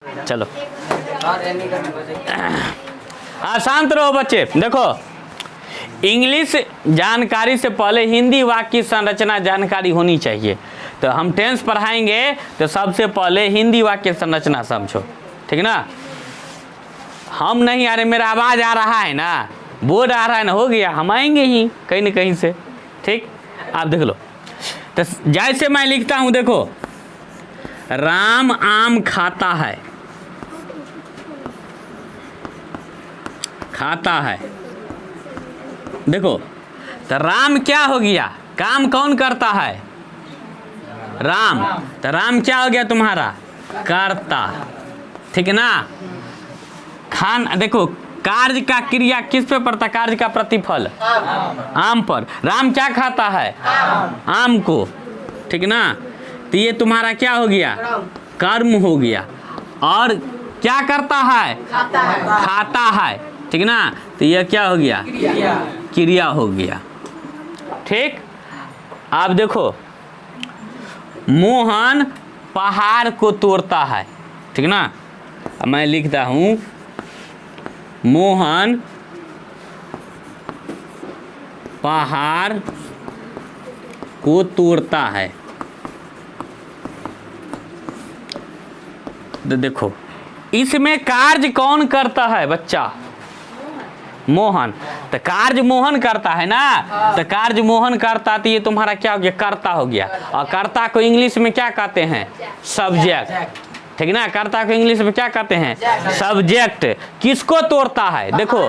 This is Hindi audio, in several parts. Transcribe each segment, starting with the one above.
चलो हाँ शांत रहो बच्चे। देखो इंग्लिश जानकारी से पहले हिंदी वाक्य की संरचना जानकारी होनी चाहिए। तो हम टेंस पढ़ाएंगे तो सबसे पहले हिंदी वाक्य संरचना समझो, ठीक ना। हम नहीं आ रहे, मेरा आवाज़ आ रहा है ना, बोर्ड आ रहा है ना, हो गया, हम आएंगे ही कहीं ना कहीं से। ठीक, आप देख लो। तो जैसे मैं लिखता हूँ, देखो राम आम खाता है, खाता है। देखो तो राम क्या हो गया, काम कौन करता है, राम। तो राम क्या हो गया तुम्हारा, करता, ठीक ना। खान, देखो कार्य का क्रिया किस पे पड़ता, कार्य का प्रतिफल आम पर। राम क्या खाता है, आम को, ठीक ना। तो ये तुम्हारा क्या हो गया, कर्म हो गया। और क्या करता है, खाता है, ठीक ना। तो यह क्या हो गया, क्रिया हो गया। ठीक, आप देखो मोहन पहाड़ को तोड़ता है, ठीक ना। अब मैं लिखता हूँ मोहन पहाड़ को तोड़ता है। तो देखो इसमें कार्य कौन करता है बच्चा, मोहन। तो कार्य मोहन करता है ना। तो कार्य मोहन करता, तो ये तुम्हारा क्या हो गया, कर्ता हो गया। और कर्ता को इंग्लिश में क्या कहते हैं, सब्जेक्ट, ठीक ना। कर्ता को इंग्लिश में क्या कहते हैं, सब्जेक्ट। किसको तोड़ता है, देखो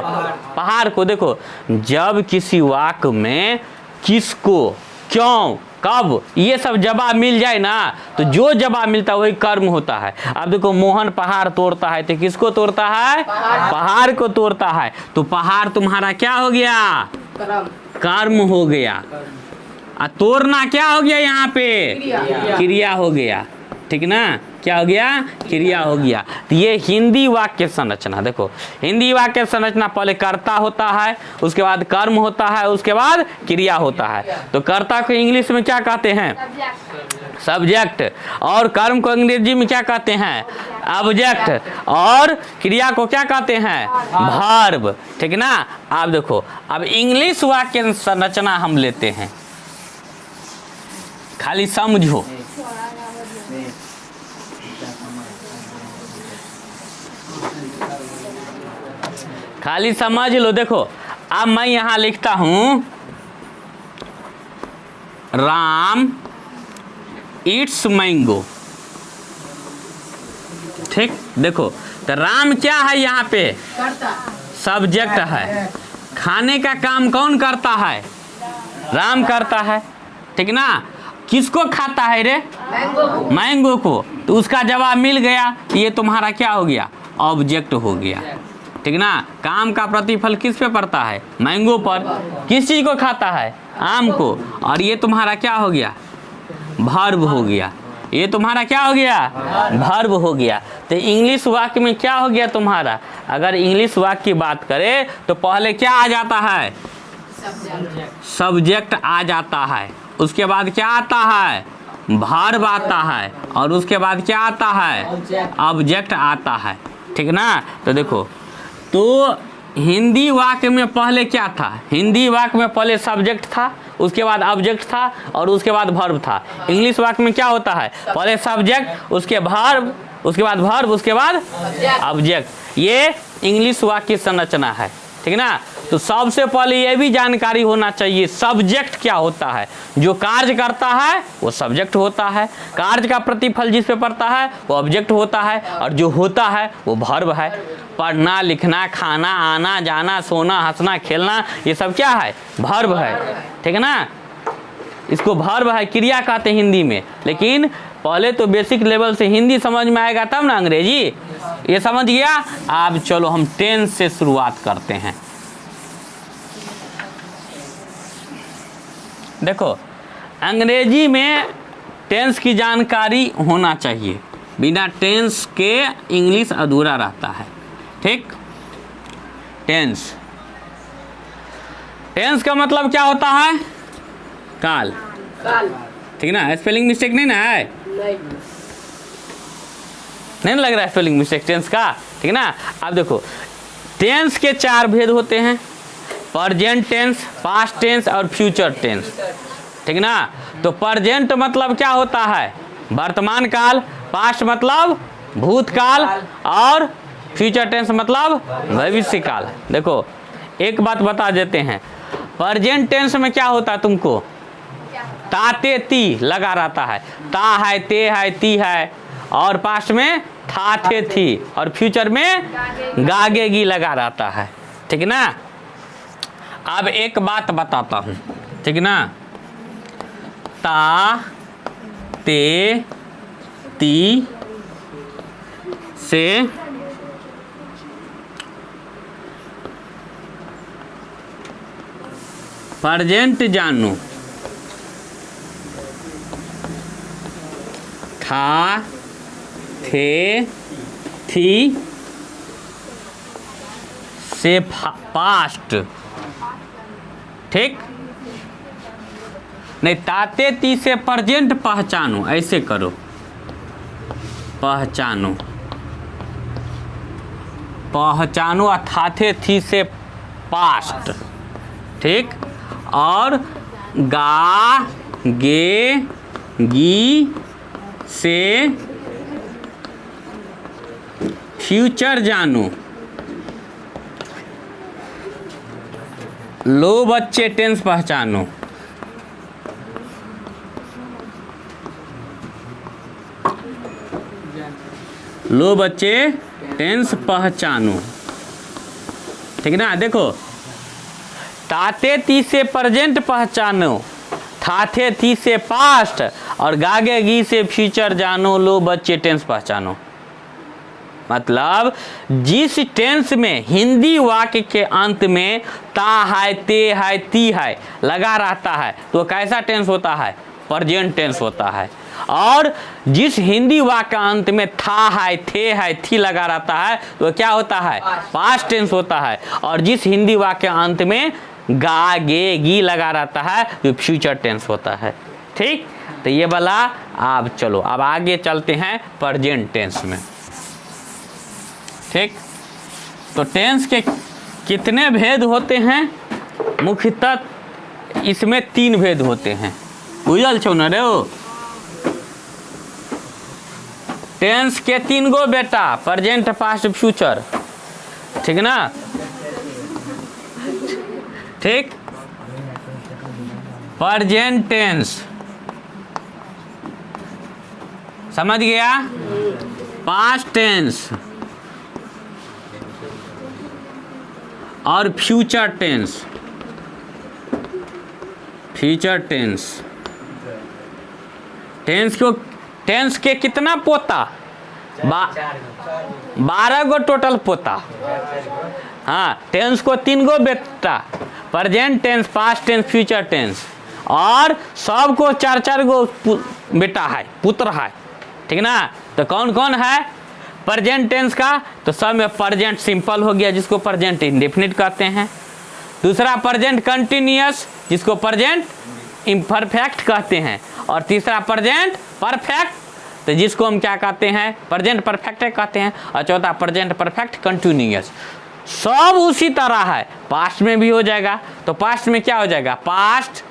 पहाड़ को। देखो जब किसी वाक्य में किसको, क्यों, कब, ये सब जवाब मिल जाए ना, तो जो जवाब मिलता है वही कर्म होता है। अब देखो मोहन पहाड़ तोड़ता है, तो किसको तोड़ता है, पहाड़ को तोड़ता है। तो पहाड़ तुम्हारा क्या हो गया, कर्म हो गया। और तोड़ना क्या हो गया, यहाँ पे क्रिया हो गया, ठीक ना। क्या हो गया, क्रिया हो गया। तो ये हिंदी वाक्य संरचना। देखो हिंदी वाक्य संरचना पहले कर्ता होता है, उसके बाद कर्म होता है, उसके बाद क्रिया होता है। तो कर्ता को इंग्लिश में क्या कहते हैं, सब्जेक्ट। और कर्म को अंग्रेजी में क्या कहते हैं, ऑब्जेक्ट। और क्रिया को क्या कहते हैं, वर्ब, ठीक ना। आप देखो अब इंग्लिश वाक्य संरचना हम लेते हैं, खाली समझो। खाली समझ लो। देखो अब मैं यहां लिखता हूं राम ईट्स मैंगो, ठीक। देखो तो राम क्या है, यहाँ पे सब्जेक्ट है। खाने का काम कौन करता है, राम करता है, ठीक ना। किसको खाता है रे, मैंगो को। तो उसका जवाब मिल गया, ये तुम्हारा क्या हो गया, ऑब्जेक्ट हो गया, ठीक ना। काम का प्रतिफल किस पे पड़ता है, मैंगो पर। किस चीज को खाता है, आम को। और ये तुम्हारा क्या हो गया, वर्ब हो गया। ये तुम्हारा क्या हो गया, वर्ब हो गया। तो इंग्लिश वाक्य में क्या हो गया तुम्हारा, अगर इंग्लिश वाक्य की बात करें तो पहले क्या आ जाता है, सब्जेक्ट आ जाता है। उसके बाद क्या आता है, वर्ब आता है। और उसके बाद क्या आता है, ऑब्जेक्ट आता है, ठीक ना। तो देखो तो हिंदी वाक्य में पहले क्या था, हिंदी वाक्य में पहले सब्जेक्ट था, उसके बाद ऑब्जेक्ट था, और उसके बाद वर्ब था। इंग्लिश वाक्य में क्या होता है, पहले सब्जेक्ट, उसके वर्ब, उसके बाद वर्ब, उसके बाद ऑब्जेक्ट। ये इंग्लिश वाक्य की संरचना है, ठीक ना। तो सबसे पहले ये भी जानकारी होना चाहिए सब्जेक्ट क्या होता है। जो कार्य करता है वो सब्जेक्ट होता है, कार्य का प्रतिफल जिस पे पड़ता है वो ऑब्जेक्ट होता है, और जो होता है वो वर्ब है। पढ़ना, लिखना, खाना, आना जाना, सोना, हंसना, खेलना, ये सब क्या है, वर्ब है, ठीक है ना। इसको वर्ब है, क्रिया कहते हैं हिंदी में। लेकिन पहले तो बेसिक लेवल से हिंदी समझ में आएगा तब ना अंग्रेजी। ये समझ गया। अब चलो हम टेंस से शुरुआत करते हैं। देखो अंग्रेजी में टेंस की जानकारी होना चाहिए, बिना टेंस के इंग्लिश अधूरा रहता है, ठीक। टेंस, टेंस का मतलब क्या होता है, काल, ठीक ना। स्पेलिंग मिस्टेक नहीं ना है, नहीं लग रहा है स्पेलिंग मिस्टेक टेंस का, ठीक है ना। अब देखो टेंस के 4 भेद होते हैं, प्रेजेंट टेंस, पास्ट टेंस और फ्यूचर टेंस, ठीक है ना। तो प्रेजेंट मतलब क्या होता है, वर्तमान काल, पास्ट मतलब भूतकाल और फ्यूचर टेंस मतलब भविष्य काल। देखो एक बात बता देते हैं, प्रेजेंट टेंस में क्या होता है तुमको, ताते ती लगा रहता है, ता है, ते है, ती है, और पास्ट में था थे थी, और फ्यूचर में गागे गी लगा रहता है, ठीक है ना। अब एक बात बताता हूं, ठीक है ना। ता ते ती से प्रेजेंट जानू, था थे थी से पास्ट, ठीक नहीं, ताते ती से प्रेजेंट पहचानो, ऐसे करो, पहचानो, पहचानो, अथाथे थी से पास्ट, ठीक, और गा गे गी से फ्यूचर जानो। लो बच्चे टेंस पहचानो, लो बच्चे टेंस पहचानो, ठीक है ना। देखो ताते ती से प्रेजेंट पहचानो, थाथे थी से पास्ट, और गागे गी से फ्यूचर जानो, लो बच्चे टेंस पहचानो। मतलब जिस टेंस में हिंदी वाक्य के अंत में ता है, ते है, ती है लगा रहता है तो कैसा टेंस होता है, प्रेजेंट टेंस होता है। और जिस हिंदी वाक्य के अंत में था है, थे है, थी लगा रहता है तो क्या होता है, पास्ट टेंस होता है। और जिस हिंदी वाक्य के अंत में गा गे गी लगा रहता है तो फ्यूचर टेंस होता है, ठीक। तो ये वाला आप चलो अब आगे चलते हैं प्रेजेंट टेंस में, ठीक। तो टेंस के कितने भेद होते हैं, मुख्यतः इसमें 3 भेद होते हैं, बुझल छो न रे हो। टेंस के 3 गो बेटा, प्रेजेंट, पास्ट, फ्यूचर, ठीक ना, ठीक। प्रेजेंट टेंस समझ गया, पास्ट टेंस और future tense. Future tense, tense के कितना पोता, 12 गो टोटल पोता। हाँ, टेंस को 3 गो बेटा, present tense, past tense, future tense, और सबको 4-4 गो बेटा है, पुत्र है, ठीक ना। तो कौन कौन है प्रेजेंट टेंस का, तो सब में प्रेजेंट सिंपल हो गया जिसको प्रेजेंट इंडेफिनिट कहते हैं। दूसरा प्रेजेंट कंटिन्यूअस जिसको प्रेजेंट इम्परफेक्ट कहते हैं, और तीसरा प्रेजेंट परफेक्ट तो जिसको हम क्या कहते हैं, प्रेजेंट परफेक्ट कहते हैं, और चौथा प्रेजेंट परफेक्ट कंटिन्यूअस। सब उसी तरह है, पास्ट में भी हो जाएगा। तो पास्ट में क्या हो जाएगा, पास्ट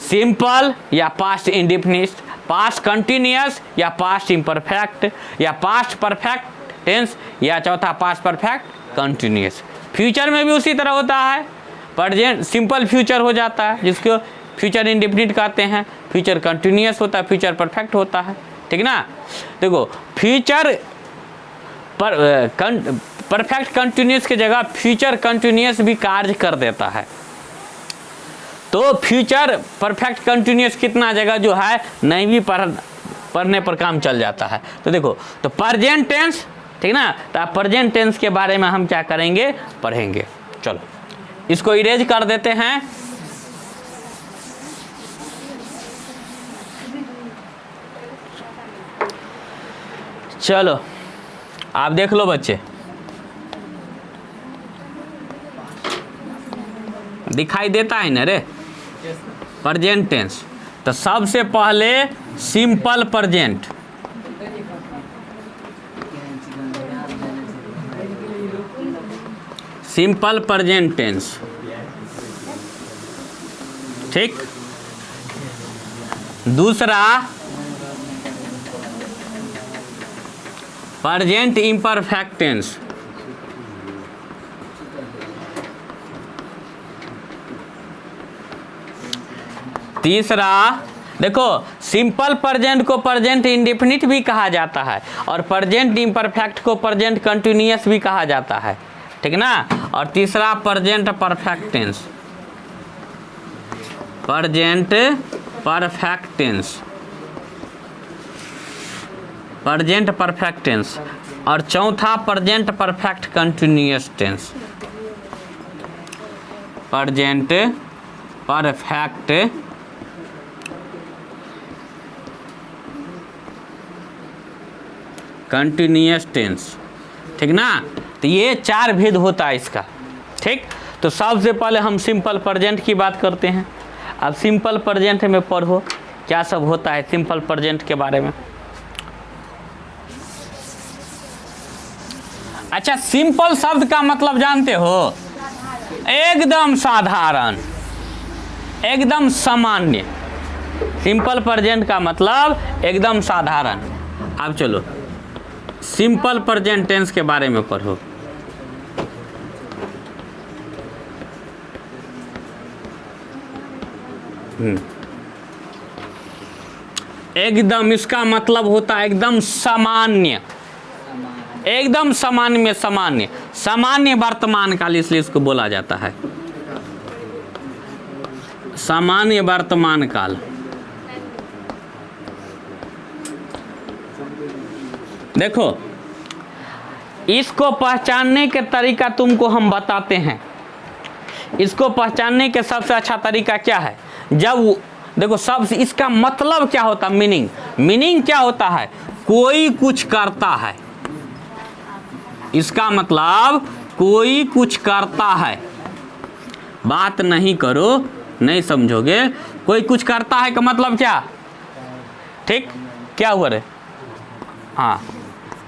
सिंपल या पास्ट इंडेफिनिट, पास्ट कंटिन्यूअस या पास्ट इम्परफेक्ट, या पास्ट परफेक्ट टेंस, या चौथा पास्ट परफेक्ट कंटिन्यूअस। फ्यूचर में भी उसी तरह होता है, प्रेजेंट सिंपल फ्यूचर हो जाता है जिसको फ्यूचर इंडेफिनिट कहते हैं, फ्यूचर कंटिन्यूअस होता है, फ्यूचर परफेक्ट होता है, ठीक ना। देखो फ्यूचर परफेक्ट कंटिन्यूअस की जगह फ्यूचर कंटिन्यूअस भी कार्य कर देता है। तो फ्यूचर परफेक्ट कंटिन्यूअस कितना जगह जो है नहीं भी पढ़ने पर काम चल जाता है। तो देखो, तो प्रेजेंट टेंस, ठीक ना, तो प्रेजेंट टेंस के बारे में हम क्या करेंगे, पढ़ेंगे। चलो इसको इरेज कर देते हैं। चलो आप देख लो बच्चे, दिखाई देता है ना रे प्रेजेंट टेंस। तो सबसे पहले simple present, simple present tense, ठीक। दूसरा प्रेजेंट इम्परफेक्ट टेंस, तीसरा देखो सिंपल प्रेजेंट को प्रेजेंट इंडेफिनिट भी कहा जाता है और प्रेजेंट इम्परफेक्ट को प्रेजेंट कंटिन्यूअस भी कहा जाता है, ठीक ना। और तीसरा present perfect tense, present perfect tense, present perfect tense. और चौथा present perfect continuous tense, present perfect continuous tense, ठीक ना। तो ये 4 भेद होता है इसका, ठीक। तो सबसे पहले हम सिंपल प्रेजेंट की बात करते हैं। अब सिंपल प्रेजेंट में पढ़ो क्या सब होता है सिंपल प्रेजेंट के बारे में। अच्छा, सिंपल शब्द का मतलब जानते हो? एकदम साधारण, एकदम सामान्य। सिंपल प्रेजेंट का मतलब एकदम साधारण। अब चलो सिंपल प्रेजेंट टेंस के बारे में पढ़ो। एकदम, इसका मतलब होता है एकदम सामान्य, एकदम सामान्य में सामान्य, सामान्य वर्तमान काल, इसलिए इसको बोला जाता है सामान्य वर्तमान काल। देखो इसको पहचानने के तरीका तुमको हम बताते हैं। इसको पहचानने के सबसे अच्छा तरीका क्या है? जब देखो सब इसका मतलब क्या होता है, मीनिंग क्या होता है? कोई कुछ करता है, इसका मतलब कोई कुछ करता है। बात नहीं करो, नहीं समझोगे। कोई कुछ करता है का मतलब क्या? ठीक, क्या हुआ रे? हाँ,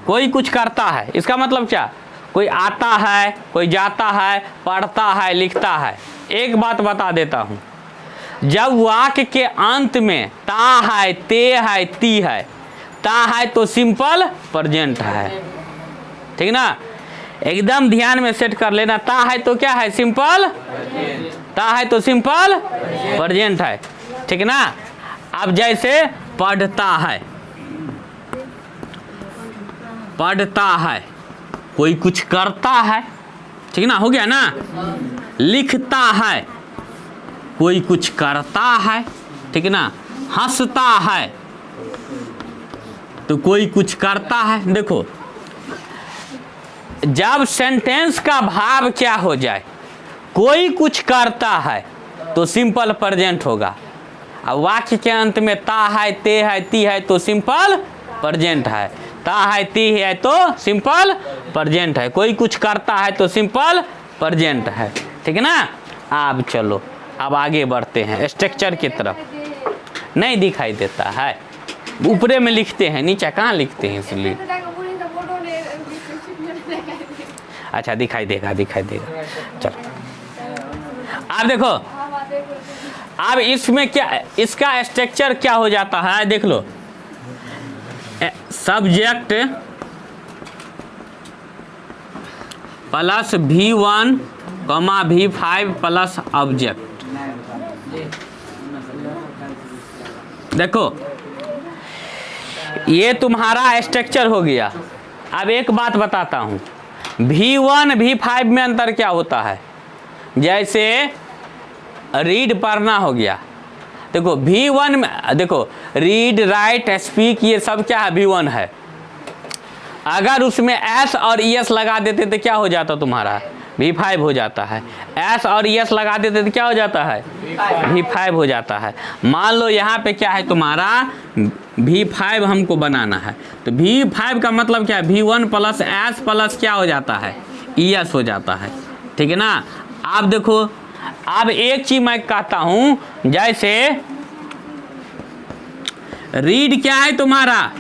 कोई कुछ करता है, इसका मतलब क्या? कोई आता है, कोई जाता है, पढ़ता है, लिखता है। एक बात बता देता हूँ, जब वाक्य के अंत में ता है, ते है, ती है, ता है तो सिंपल प्रेजेंट है, ठीक ना। एकदम ध्यान में सेट कर लेना। ता है तो क्या है? सिंपल। ता है तो सिंपल प्रेजेंट है, ठीक ना। अब जैसे पढ़ता है, पढ़ता है, कोई कुछ करता है, ठीक ना, हो गया ना। लिखता है, कोई कुछ करता है, ठीक ना। हंसता है तो कोई कुछ करता है। देखो जब सेंटेंस का भाव क्या हो जाए, कोई कुछ करता है तो सिंपल प्रेजेंट होगा। अब वाक्य के अंत में ता है, ते है, ती है तो सिंपल प्रेजेंट है। ता है, ती है तो सिंपल प्रेजेंट है। कोई कुछ करता है तो सिंपल प्रेजेंट है, ठीक है ना। अब चलो अब आगे बढ़ते हैं स्ट्रक्चर की तरफ। नहीं दिखाई देता है, ऊपरे में लिखते हैं, नीचे कहाँ लिखते हैं, इसलिए। अच्छा दिखाई देगा, दिखाई देगा। चलो अब देखो, अब इसमें क्या, इसका स्ट्रक्चर क्या हो जाता है, देख लो। Subject plus V1, V5 plus object. देखो ये तुम्हारा स्ट्रक्चर हो गया। अब एक बात बताता हूँ, V1 V5 में अंतर क्या होता है? जैसे रीड पढ़ना हो गया, देखो V1 में, देखो रीड, राइट, स्पीक, ये सब क्या है? V1 है। अगर उसमें एस और ईएस लगा देते तो क्या हो जाता तुम्हारा? V5 हो जाता है। एस और ईएस लगा देते तो क्या हो जाता है? V5 हो जाता है। मान लो यहाँ पे क्या है तुम्हारा? V5 हमको बनाना है, तो V5 का मतलब क्या है? V1 प्लस एस प्लस क्या हो जाता है? ईएस हो जाता है, ठीक है ना। आप देखो, अब एक चीज मैं कहता हूं, जैसे रीड क्या है तुम्हारा?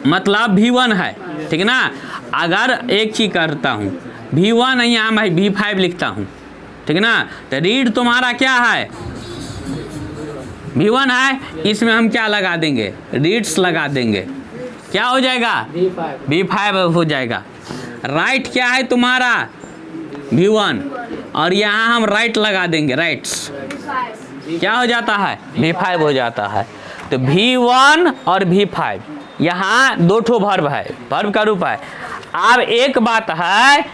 मतलब V1 है, ठीक है ना। अगर एक चीज करता हूं, V1 है, यहाँ मैं V5 लिखता हूँ, ठीक है ना। तो रीड तुम्हारा क्या है, V1 है, इसमें हम क्या लगा देंगे, रीड्स लगा देंगे, क्या हो जाएगा, V5 हो जाएगा। राइट क्या है तुम्हारा, V1, और यहाँ हम राइट लगा देंगे, राइट्स क्या हो जाता है, V5 हो जाता है। तो V1 और V5 यहाँ दो ठो वर्ब है, वर्ब का रूप है। अब एक बात है,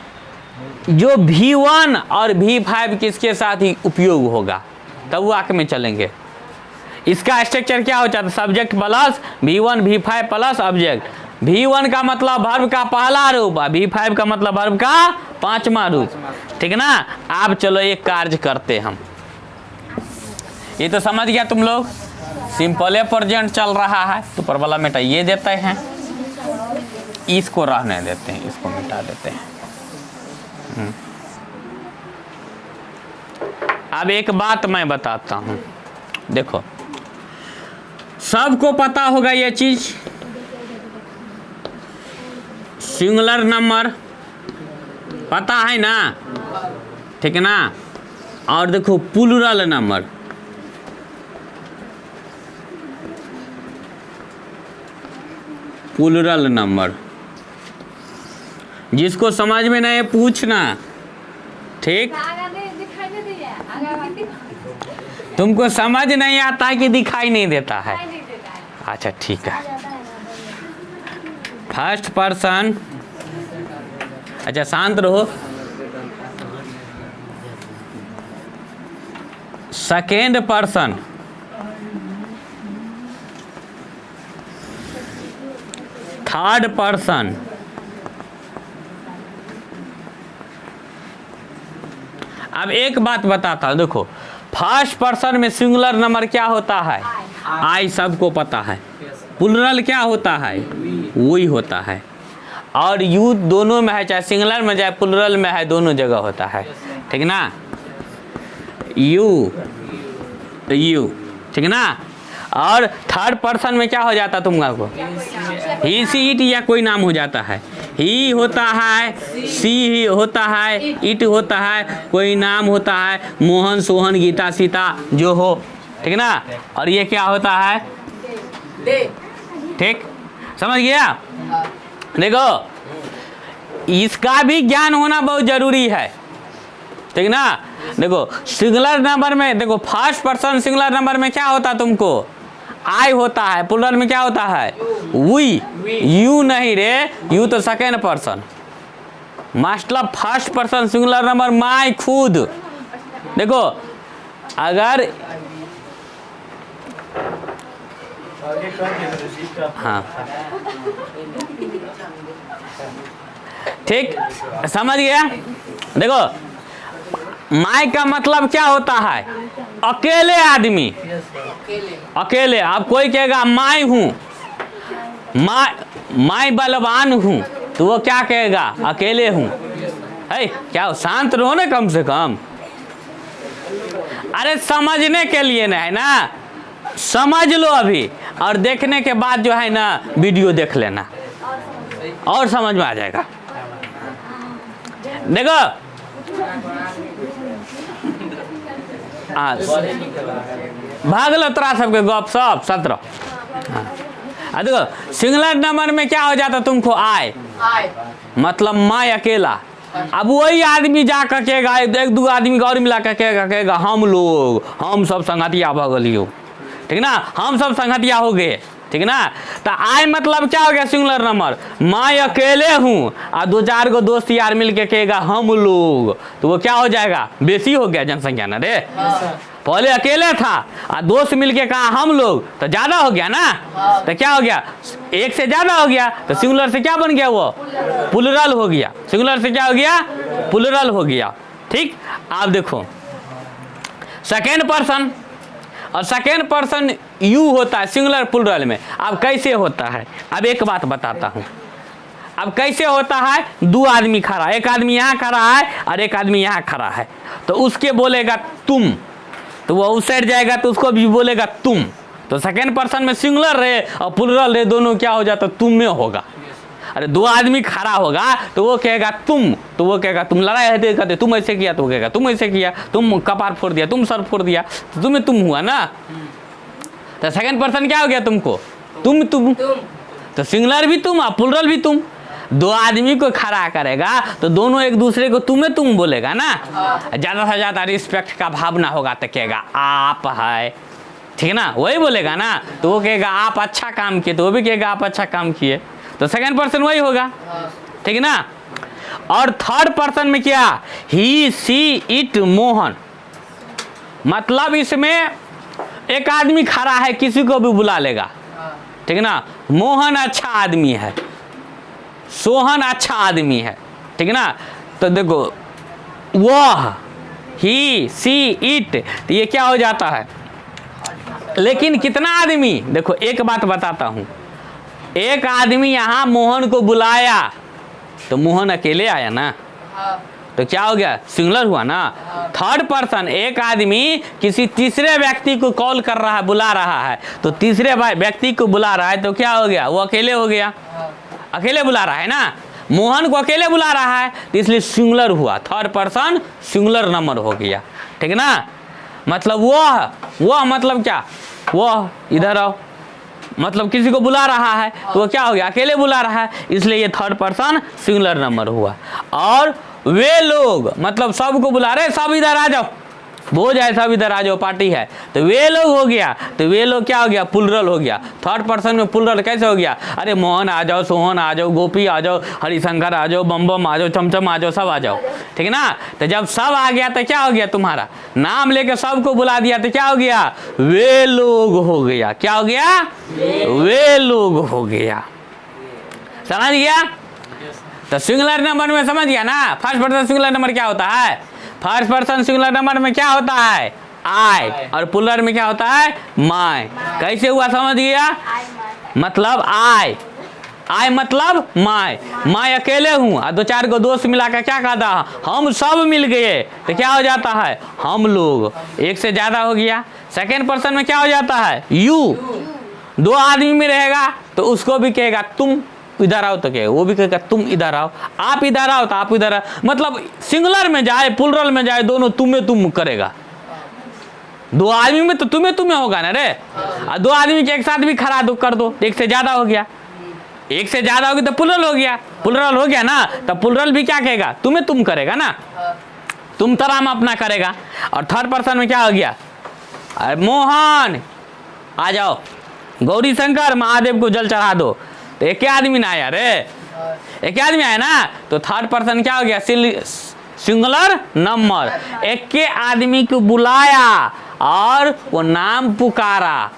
जो V1 और V5 किसके साथ ही उपयोग होगा, तब वाक्य में चलेंगे। इसका स्ट्रक्चर क्या हो जाता है, subject plus V1 V5 plus object. V1 का मतलब वर्ब का पहला रूप, V5 का मतलब वर्ब का पांचवा रूप, ठीक है ना। अब चलो एक कार्य करते हम, ये तो समझ गया तुम लोग, सिंपल प्रेजेंट चल रहा है तो ऊपर वाला मिटाइए देते हैं, इसको रहने देते हैं, इसको मिटा देते हैं। अब एक बात मैं बताता हूं, देखो सबको पता होगा ये चीज, सिंगुलर नंबर पता है ना, ठीक है ना। और देखो प्लूरल नंबर, प्लूरल नंबर जिसको समझ में नहीं पूछना, ठीक। तुमको समझ नहीं आता है कि दिखाई नहीं देता है, अच्छा ठीक है। फर्स्ट पर्सन, अच्छा शांत रहो। सेकेंड पर्सन, थर्ड पर्सन, अब एक बात बताता हूं, देखो फर्स्ट पर्सन में सिंगुलर नंबर क्या होता है, आई, सबको पता है। प्लूरल क्या होता है, वही होता है। और यू दोनों में है, चाहे सिंगुलर में चाहे प्लूरल में है, दोनों जगह होता है, ठीक ना। यू, ठीक ना। और थर्ड पर्सन में क्या हो जाता है तुमको, ही सी इट या कोई नाम हो जाता है, ही होता है, सी ही होता है, इट होता है, कोई नाम होता है, मोहन सोहन गीता सीता जो हो, ठीक ना। और ये क्या होता है, ठीक, समझ गया। देखो इसका भी ज्ञान होना बहुत जरूरी है, ठीक ना। देखो सिंगुलर नंबर में, देखो फर्स्ट पर्सन सिंगुलर नंबर में क्या होता है तुमको, आई होता है, प्लूरल में क्या होता है, वी, यू नहीं रे, यू तो सेकेंड पर्सन, मतलब फर्स्ट पर्सन सिंगुलर नंबर माई, खुद। देखो अगर हाँ ठीक, समझ गया। देखो माई का मतलब क्या होता है, अकेले आदमी, अकेले। अब कोई कहेगा माई हूँ, माई बलवान हूँ, तो वो क्या कहेगा, अकेले हूँ। है क्या, शांत रहो ना कम से कम, अरे समझने के लिए ना, है ना, समझ लो अभी, और देखने के बाद जो है ना वीडियो देख लेना और समझ में आ जाएगा। देखो भाग लो तोरा सबके गप सब 17। देखो सिंगुलर नंबर में क्या हो जाता तुमको, आए, मतलब मैं अकेला। अब वही आदमी जा कर कहेगा, एक दो आदमी और मिला कर कहेगा हम लोग, हम सब संगतिया भगलियो, ठीक ना, हम सब संगतिया हो गए, ठीक ना। तो आई मतलब क्या हो गया, सिंगुलर नंबर, मैं अकेले हूँ, और दो चार गो दोस्त यार मिल के कहेगा हम लोग, तो वो क्या हो जाएगा, बेसी हो गया जनसंख्या ना रे। पहले अकेले था और दोस्त मिल के कहा हम लोग, तो ज्यादा हो गया ना। तो क्या हो गया, एक से ज्यादा हो गया, तो सिंगुलर से क्या बन गया, वो प्लूरल हो गया। सिंगुलर से क्या हो गया, प्लूरल हो गया, ठीक। आप देखो सेकेंड पर्सन, और सेकेंड पर्सन यू होता है सिंगुलर प्लूरल में। अब कैसे होता है, अब एक बात बताता हूँ। अब कैसे होता है, दो आदमी खड़ा है, एक आदमी यहाँ खड़ा है और एक आदमी यहाँ खड़ा है, तो उसके बोलेगा तुम, तो वो उस साइड जाएगा तो उसको भी बोलेगा तुम। तो सेकेंड पर्सन में सिंगुलर रहे और प्लूरल रहे, दोनों क्या हो जाता, तुम में होगा। अरे दो आदमी खड़ा होगा तो वो कहेगा तुम, तो वो कहेगा तुम लड़ाई है कहते तुम ऐसे किया, तो वो कहेगा तुम ऐसे किया, तुम कपार फोड़ दिया, तुम सर फोड़ दिया, तो तुम्हें तुम हुआ ना। तो सेकंड पर्सन क्या हो गया तुमको, तुम। तो सिंगुलर भी तुम और प्लुरल भी तुम। दो आदमी को खड़ा करेगा तो दोनों एक दूसरे को तुम्हें तुम बोलेगा ना। ज़्यादा से ज़्यादा रिस्पेक्ट का भावना होगा तो कहेगा आप है, ठीक है ना, वही बोलेगा ना। तो वो कहेगा आप अच्छा काम किए, तो वो भी कहेगा आप अच्छा काम किए। तो सेकंड पर्सन वही होगा, ठीक है ना। और थर्ड पर्सन में क्या, ही सी इट मोहन, मतलब इसमें एक आदमी खड़ा है किसी को भी बुला लेगा, ठीक है ना। मोहन अच्छा आदमी है, सोहन अच्छा आदमी है, ठीक है ना। तो देखो वह, ही सी इट, तो ये क्या हो जाता है। लेकिन कितना आदमी, देखो एक बात बताता हूं, एक आदमी यहां मोहन को बुलाया तो मोहन अकेले आया ना, तो क्या हो गया, सिंगुलर हुआ ना। थर्ड पर्सन एक आदमी किसी तीसरे व्यक्ति को कॉल कर रहा है, बुला रहा है, तो तीसरे व्यक्ति को बुला रहा है तो क्या हो गया, वो अकेले हो गया, अकेले बुला रहा है ना। मोहन को अकेले बुला रहा है तो इसलिए सिंगुलर हुआ, थर्ड पर्सन सिंगुलर नंबर हो गया, ठीक है ना। मतलब वह मतलब क्या, वह इधर आओ, मतलब किसी को बुला रहा है तो वो क्या हो गया, अकेले बुला रहा है, इसलिए ये थर्ड पर्सन सिंगुलर नंबर हुआ। और वे लोग मतलब सबको बुला रहे, सब इधर आ जाओ, भोज है, सब इधर आ जाओ, पार्टी है, तो वे लोग हो गया, तो वे लोग क्या हो गया, प्लुरल हो गया। थर्ड पर्सन में प्लुरल कैसे हो गया, अरे मोहन आ जाओ, सोहन आ जाओ, गोपी आ जाओ, हरिशंकर आ जाओ, बम बम आ जाओ, चमचम आ जाओ, सब आ जाओ, ठीक है ना। तो जब सब आ गया तो क्या हो गया, तुम्हारा नाम लेके सबको बुला दिया तो क्या हो गया, वे लोग हो गया, क्या हो गया, वे लोग हो गया, समझ गया। तो सिंगुलर नंबर में समझ गया ना, फर्स्ट पर्सन सिंगुलर नंबर क्या होता है, फर्स्ट पर्सन सिंगुलर नंबर में क्या होता है, आई, और प्लुरल में क्या होता है, माय। कैसे हुआ समझ गया, मतलब आई मतलब मैं अकेले हूँ और दो चार को दोस्त मिलाकर क्या कहता, हम सब मिल गए, तो क्या हो जाता है, हम लोग। एक से ज्यादा हो गया। सेकेंड पर्सन में क्या हो जाता है, यू, दो आदमी में रहेगा तो उसको भी कहेगा तुम इधर आओ तो कहेगा, वो भी कहेगा तुम इधर आओ, आप इधर आओ तो आप इधर आओ, मतलब सिंगुलर में जाए प्लुरल में जाए दोनों तुम्हें तुम करेगा। दो आदमी में तो तुम्हें होगा ना रे, और दो आदमी के एक साथ भी खड़ा दो कर दो, एक से ज्यादा हो गया, एक से ज्यादा होगी तो प्लुरल हो गया, प्लुरल हो गया ना, तो प्लुरल भी क्या कहेगा, तुम्हें तुम करेगा ना, तुम तराम अपना करेगा। और थर्ड पर्सन में क्या हो गया, अरे मोहन आ जाओ, गौरी शंकर महादेव को जल चढ़ा दो, तो एक आदमी ना आया रे, एक आदमी आया ना, तो थर्ड पर्सन क्या हो गया, सिंगुलर नंबर। एक के आदमी को बुलाया और वो नाम पुकारा,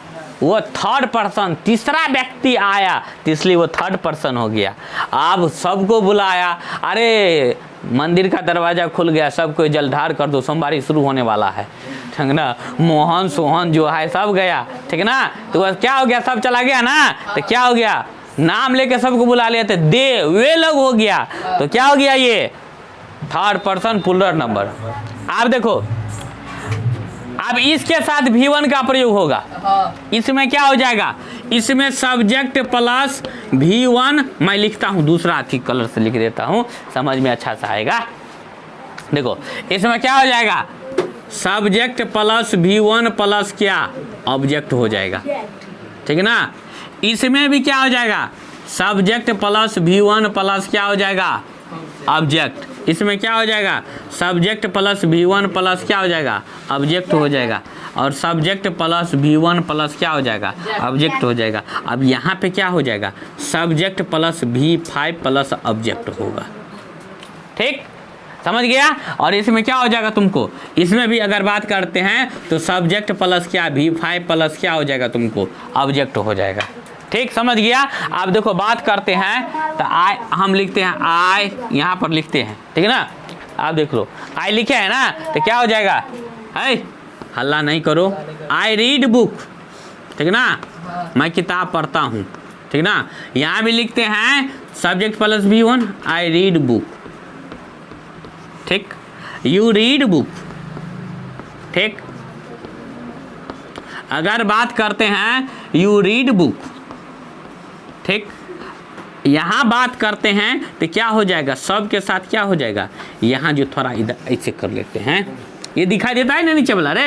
वो थर्ड पर्सन, तीसरा व्यक्ति आया तो इसलिए वो थर्ड पर्सन हो गया। अब सबको बुलाया, अरे मंदिर का दरवाजा खुल गया, सबको जलधार कर दो, सोमवारी शुरू होने वाला है, ठीक है ना। मोहन सोहन जो है सब गया, ठीक है ना। तो क्या हो गया, सब चला गया ना, तो क्या हो गया, नाम लेके सबको बुला लिया, तो दे वे लोग हो गया, तो क्या हो गया, ये थर्ड पर्सन प्लुरल नंबर। आप देखो अब इसके साथ V1 का प्रयोग होगा, इसमें क्या हो जाएगा, इसमें सब्जेक्ट प्लस V1, मैं लिखता हूं दूसरा अथी कलर से लिख देता हूं, समझ में अच्छा सा आएगा। देखो इसमें क्या हो जाएगा, सब्जेक्ट प्लस V1 प्लस क्या, ऑब्जेक्ट हो जाएगा, ठीक है ना। इसमें भी क्या हो जाएगा, सब्जेक्ट प्लस V1 प्लस क्या हो जाएगा, ऑब्जेक्ट। इसमें क्या हो जाएगा, सब्जेक्ट प्लस V1 प्लस क्या हो जाएगा, ऑब्जेक्ट हो जाएगा, और सब्जेक्ट प्लस V1 प्लस क्या हो जाएगा, ऑब्जेक्ट हो जाएगा। अब यहाँ पे क्या हो जाएगा, subject plus V5 plus object होगा, ठीक, समझ गया। और इसमें क्या हो जाएगा तुमको, इसमें भी अगर बात करते हैं तो सब्जेक्ट प्लस क्या, V5 प्लस क्या हो जाएगा तुमको, ऑब्जेक्ट हो जाएगा, ठीक, समझ गया। आप देखो बात करते हैं तो आई हम लिखते हैं, आई यहाँ पर लिखते हैं, ठीक है ना। आप देख लो आई लिखे है ना, तो क्या हो जाएगा, है हल्ला नहीं करो, आई रीड बुक, ठीक है ना, मैं किताब पढ़ता हूँ, ठीक ना। यहाँ भी लिखते हैं subject plus V1, I read book, ठीक, यू रीड बुक, ठीक। अगर बात करते हैं यू रीड बुक, ठीक, यहाँ बात करते हैं तो क्या हो जाएगा, सब के साथ क्या हो जाएगा, यहाँ जो थोड़ा इधर ऐसे कर लेते हैं, ये दिखाई देता है ना नीचे वाला रे,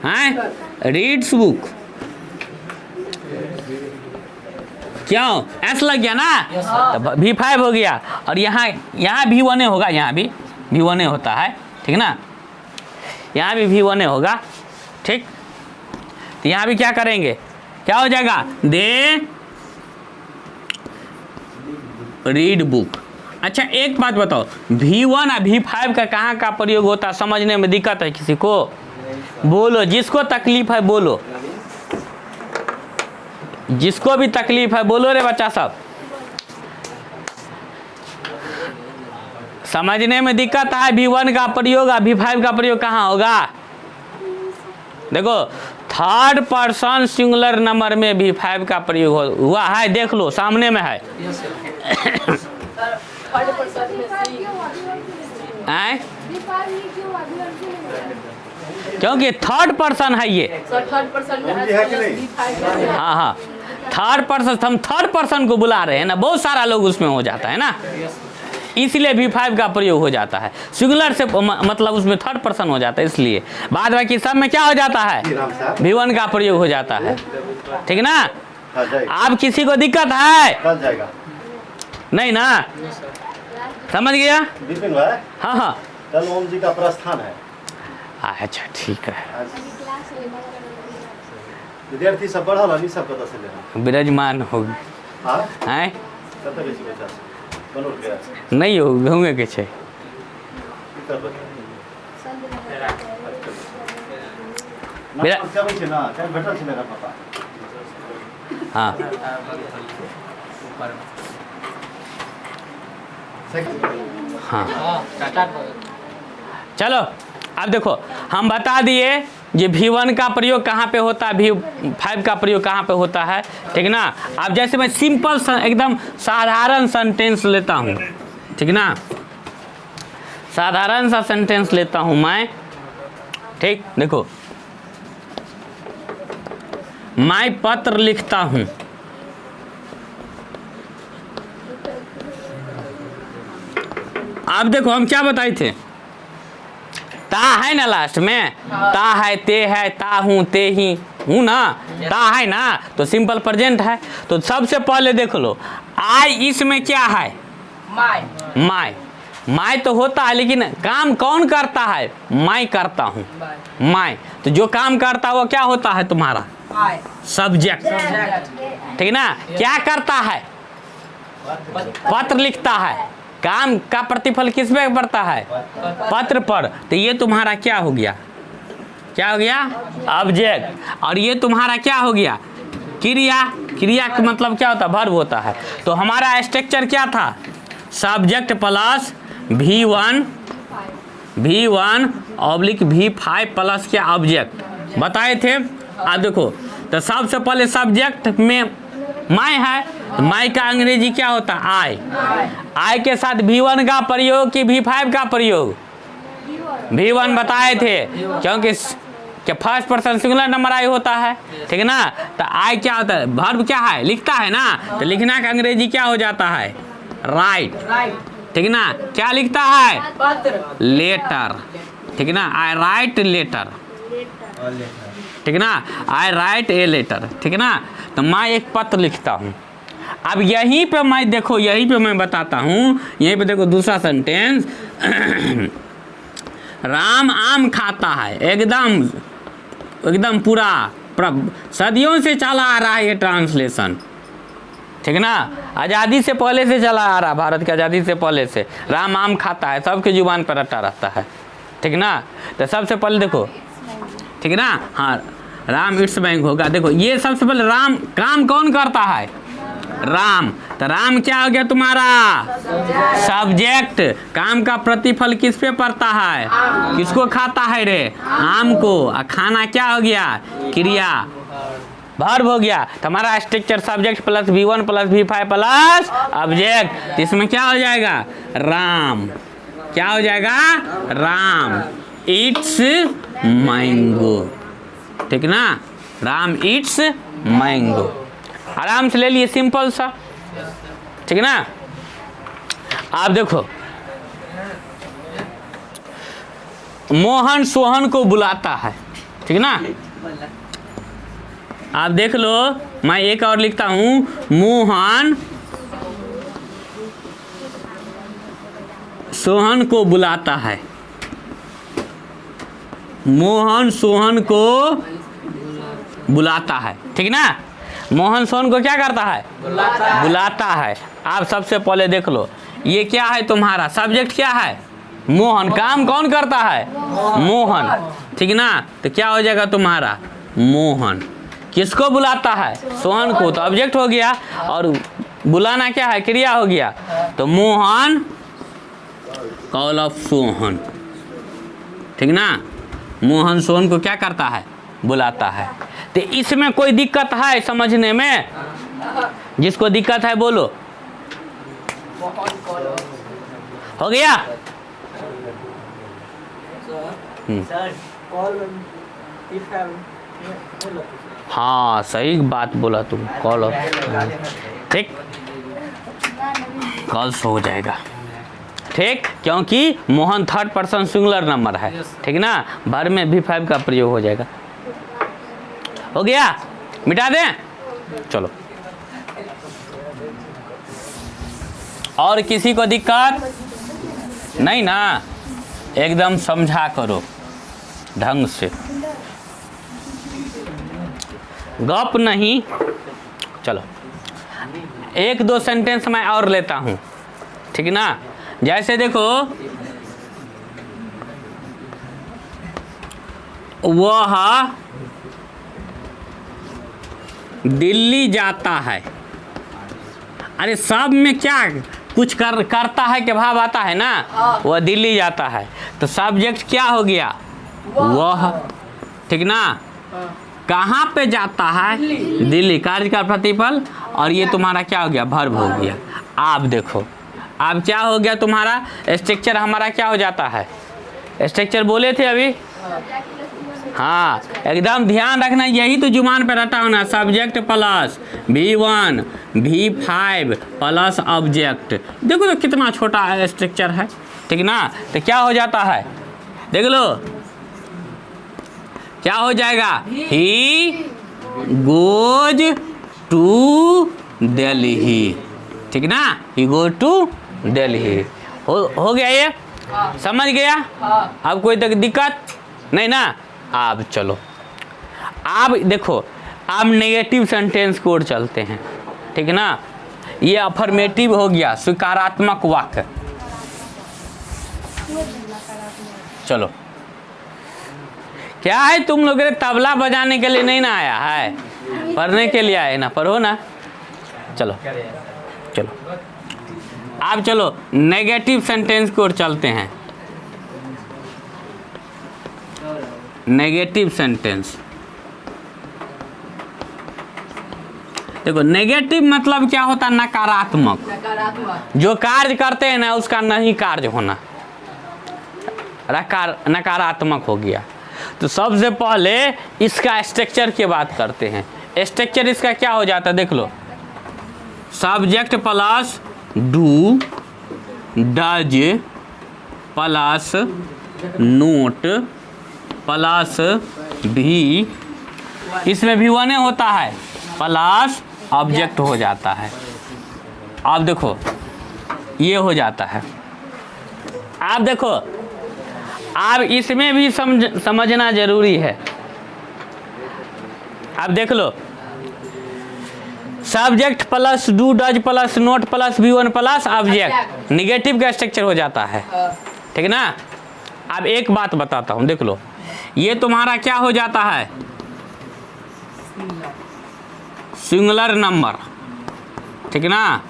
हैं रीड्स बुक, क्यों ऐसा लग गया ना, तो V5 हो गया। और यहाँ V1A होगा, यहाँ भी V1A होता है, ठीक ना, यहाँ भी V1A होगा, ठीक। तो यहाँ भी क्या करेंगे, क्या हो जाएगा, दे रीड बुक। अच्छा एक बात बताओ, V1 और V5 का कहाँ का प्रयोग होता है, समझने में दिक्कत है किसी को, बोलो, जिसको तकलीफ है बोलो, जिसको भी तकलीफ है बोलो रे बच्चा सब। समझने में दिक्कत है, V1 का प्रयोग और V5 का प्रयोग कहाँ होगा, देखो थर्ड पर्सन सिंगुलर नंबर में V5 का प्रयोग हुआ है, देख लो सामने में है। क्योंकि थर्ड पर्सन है ये, हाँ हाँ थर्ड पर्सन, हम थर्ड पर्सन को बुला रहे हैं ना, बहुत सारा लोग उसमें हो जाता है ना, इसलिए V5 का प्रयोग हो जाता है। सिंगुलर से मतलब उसमें थर्ड पर्सन हो जाता है, इसलिए बाद बाकी सब में क्या हो जाता है, V1 का प्रयोग हो जाता है, ठीक ना। आप किसी को दिक्कत है नहीं ना, समझ गया, हाँ हाँ कल ओम जी का प्रस्थान है। अच्छा ठीक है, विद्यार्थी सब बढ़ल नहीं, सब कतऽ से लेना विराजमान हो हां हैं, कतऽ के छी बच्चा बनोट गया नहीं हो घूमे के छै, कितर बच्चा मेरा ना क्या छै ना, क्या भेटल छै मेरा पापा, हाँ हाँ चलो अब देखो हम बता दिए ये V1 का प्रयोग कहाँ पे होता है, V5 का प्रयोग कहाँ पे होता है, ठीक ना। अब जैसे मैं सिंपल एकदम साधारण सेंटेंस लेता हूँ, ठीक ना, साधारण सा सेंटेंस लेता हूँ मैं, ठीक। देखो मैं पत्र लिखता हूँ, अब देखो हम क्या बताए थे, ता है ना लास्ट में, ता है, ते है, ता हूँ, ते ही हूँ ना, ता है ना, तो सिंपल प्रेजेंट है। तो सबसे पहले देख लो आई, इसमें क्या है, माय, माय तो होता है लेकिन काम कौन करता है, मैं करता हूँ, माय, तो जो काम करता है वो क्या होता है तुम्हारा, सब्जेक्ट, ठीक ना। क्या करता है, पत्र लिखता है, काम का प्रतिफल किस पे पड़ता है, पत्र पर, तो ये तुम्हारा क्या हो गया, क्या हो गया, ऑब्जेक्ट। और ये तुम्हारा क्या हो गया, क्रिया, क्रिया का मतलब क्या होता है, वर्ब होता है। तो हमारा स्ट्रक्चर क्या था, subject plus V1 oblique V5 plus क्या ऑब्जेक्ट बताए थे। अब देखो तो सबसे पहले सब्जेक्ट में माई है, माई का अंग्रेजी क्या होता है, आई के साथ V1 का प्रयोग कि V5 का प्रयोग, V1 बताए थे, क्योंकि फर्स्ट पर्सन सिंगुलर नंबर आई होता है, ठीक ना। तो आई क्या होता है, वर्ब क्या है, लिखता है ना, तो लिखना का अंग्रेजी क्या हो जाता है, राइट, ठीक ना। क्या लिखता है, लेटर, ठीक ना, आई राइट लेटर, ठीक ना, आई राइट ए लेटर, ठीक ना। तो मैं एक पत्र लिखता हूँ। अब यहीं पे मैं देखो, यहीं पे मैं बताता हूँ, यहीं पे देखो दूसरा सेंटेंस राम आम खाता है, एकदम एकदम पूरा सदियों से चला आ रहा है ये ट्रांसलेशन, ठीक ना, आज़ादी से पहले से चला आ रहा, भारत की आज़ादी से पहले से राम आम खाता है, सबके जुबान पर रटा रहता है, ठीक ना। तो सबसे पहले देखो, ठीक ना, हाँ राम इट्स बैंक होगा। देखो ये सबसे पहले राम, काम कौन करता है, राम, तो राम क्या हो गया तुम्हारा, सब्जेक्ट। काम का प्रतिफल किस पे पड़ता है, किसको खाता है रे, आम को। खाना क्या हो गया, क्रिया, वर्ब हो गया। तो हमारा structure subject plus V1 plus V5 plus object, इसमें क्या हो जाएगा, राम, क्या हो जाएगा, राम ईट्स मैंगो, ठीक ना, राम ईट्स मैंगो। आराम से ले लिए, सिंपल सा, ठीक है ना। आप देखो, मोहन सोहन को बुलाता है, ठीक है ना। आप देख लो, मैं एक और लिखता हूं, मोहन सोहन को बुलाता है। मोहन सोहन को बुलाता है, ठीक ना। मोहन सोहन को क्या करता है? बुलाता है। आप सबसे पहले देख लो, ये क्या है तुम्हारा सब्जेक्ट, क्या है? मोहन। काम कौन करता है? मोहन, ठीक ना। तो क्या हो जाएगा तुम्हारा? मोहन। किसको बुलाता है? सोहन को। तो ऑब्जेक्ट हो गया, और बुलाना क्या है? क्रिया हो गया। तो मोहन कॉल ऑफ सोहन, ठीक ना। मोहन सोहन को क्या करता है? बुलाता है। तो इसमें कोई दिक्कत है समझने में? जिसको दिक्कत है बोलो। हो गया? हाँ, सही बात बोला तुम। कॉल ऑफ, ठीक, कॉल्स हो जाएगा, ठीक, क्योंकि Mohan third person singular number है, ठीक ना। भर में V5 का प्रयोग हो जाएगा। हो गया? मिटा दें? चलो। और किसी को दिक्कत नहीं ना? एकदम समझा करो ढंग से, गप नहीं। चलो, एक दो सेंटेंस मैं और लेता हूं, ठीक ना। जैसे देखो, वह दिल्ली जाता है। अरे सब में क्या कुछ करता है के भाव आता है ना। वह दिल्ली जाता है, तो सब्जेक्ट क्या हो गया? वह, ठीक ना। कहाँ पे जाता है? दिल्ली। कार्य का प्रतिफल, और ये तुम्हारा क्या हो गया? वर्ब हो गया। आप देखो, अब क्या हो गया तुम्हारा? स्ट्रक्चर हमारा क्या हो जाता है? स्ट्रक्चर बोले थे अभी, हाँ, एकदम ध्यान रखना, यही तो जुबान पे रटा होना। Subject plus V1 V5 plus object. देखो तो कितना छोटा स्ट्रक्चर है, ठीक ना। तो क्या हो जाता है? देख लो, क्या हो जाएगा? ही गोज टू दिल्ली, ठीक ना। He goes to Delhi. हो गया ये? समझ गया? अब कोई तक दिक्कत नहीं ना। अब चलो, आप देखो, अब नेगेटिव सेंटेंस की ओर चलते हैं, ठीक ना। ये अफर्मेटिव हो गया, स्वीकारात्मक वाक्य। चलो, क्या है, तुम लोग तबला बजाने के लिए नहीं ना आया है, पढ़ने के लिए आए ना, पढ़ो ना। चलो चलो, अब चलो नेगेटिव सेंटेंस की ओर चलते हैं। नेगेटिव सेंटेंस, देखो नैगेटिव मतलब क्या होता है? नकारात्मक। जो कार्य करते हैं ना उसका नहीं कार्य होना, नकारात्मक हो गया। तो सबसे पहले इसका स्ट्रक्चर की बात करते हैं। स्ट्रक्चर इसका क्या हो जाता है? देख लो, subject plus do does plus not plus भी, इसमें भी वन होता है, प्लस ऑब्जेक्ट हो जाता है। आप देखो ये हो जाता है। आप देखो, आप इसमें भी समझना जरूरी है। आप देख लो, subject plus do does plus not plus V1 plus object, negative का स्ट्रक्चर हो जाता है, ठीक है ना। अब एक बात बताता हूं, देख लो, ये तुम्हारा क्या हो जाता है? सिंगुलर नंबर, ठीक ना,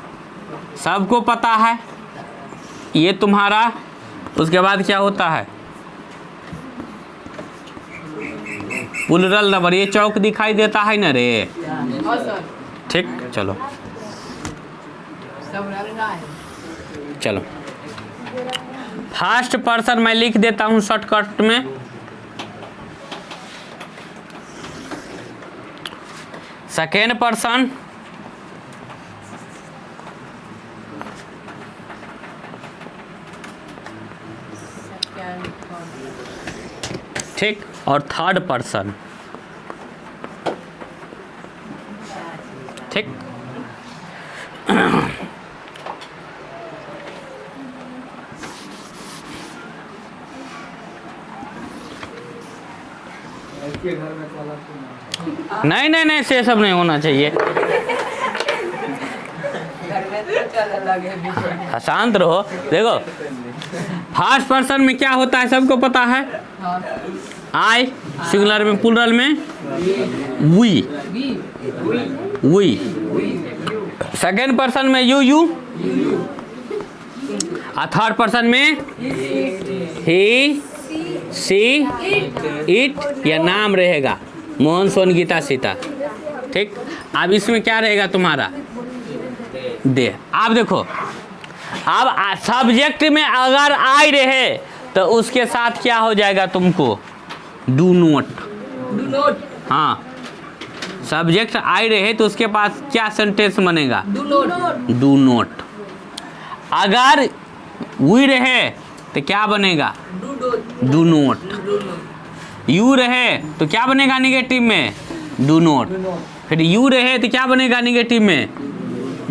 सबको पता है। ये तुम्हारा, उसके बाद क्या होता है? Plural number. ये चौक दिखाई देता है ना रे, ठीक। चलो चलो, फर्स्ट पर्सन मैं लिख देता हूं शॉर्टकट में। सेकेंड पर्सन ठीक, और थर्ड पर्सन, ठीक। नहीं नहीं नहीं, से सब नहीं होना चाहिए। शांत रहो। देखो फर्स्ट पर्सन में क्या होता है सबको पता है, आई, सिंगुलर में, प्लूरल में वी, सेकेंड पर्सन में यू, और थर्ड पर्सन में ही, सी, इट, या नाम रहेगा, मोहन, सोन, गीता, सीता, ठीक। अब इसमें क्या रहेगा तुम्हारा, दे। आप देखो, अब सब्जेक्ट में अगर आई रहे तो उसके साथ क्या हो जाएगा तुमको, डू नोट। हाँ, सब्जेक्ट आई रहे तो उसके पास क्या सेंटेंस बनेगा, डू नोट। अगर वी रहे तो क्या बनेगा, डू नोट। यू रहे तो क्या बनेगा निगेटिव में, डू नोट। फिर यू रहे तो क्या बनेगा निगेटिव में,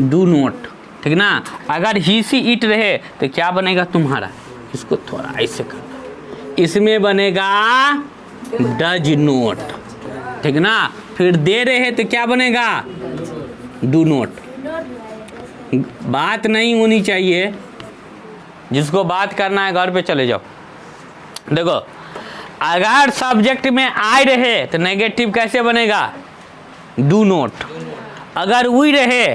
डू नोट, ठीक ना। अगर ही, सी, इट रहे तो क्या बनेगा तुम्हारा, इसको थोड़ा ऐसे करना, इसमें बनेगा डज नोट, ठीक ना। फिर दे रहे तो क्या बनेगा, डू नोट। बात नहीं होनी चाहिए, जिसको बात करना है घर पे चले जाओ। देखो अगर सब्जेक्ट में आई रहे तो नेगेटिव कैसे बनेगा, डू नोट। अगर वी रहे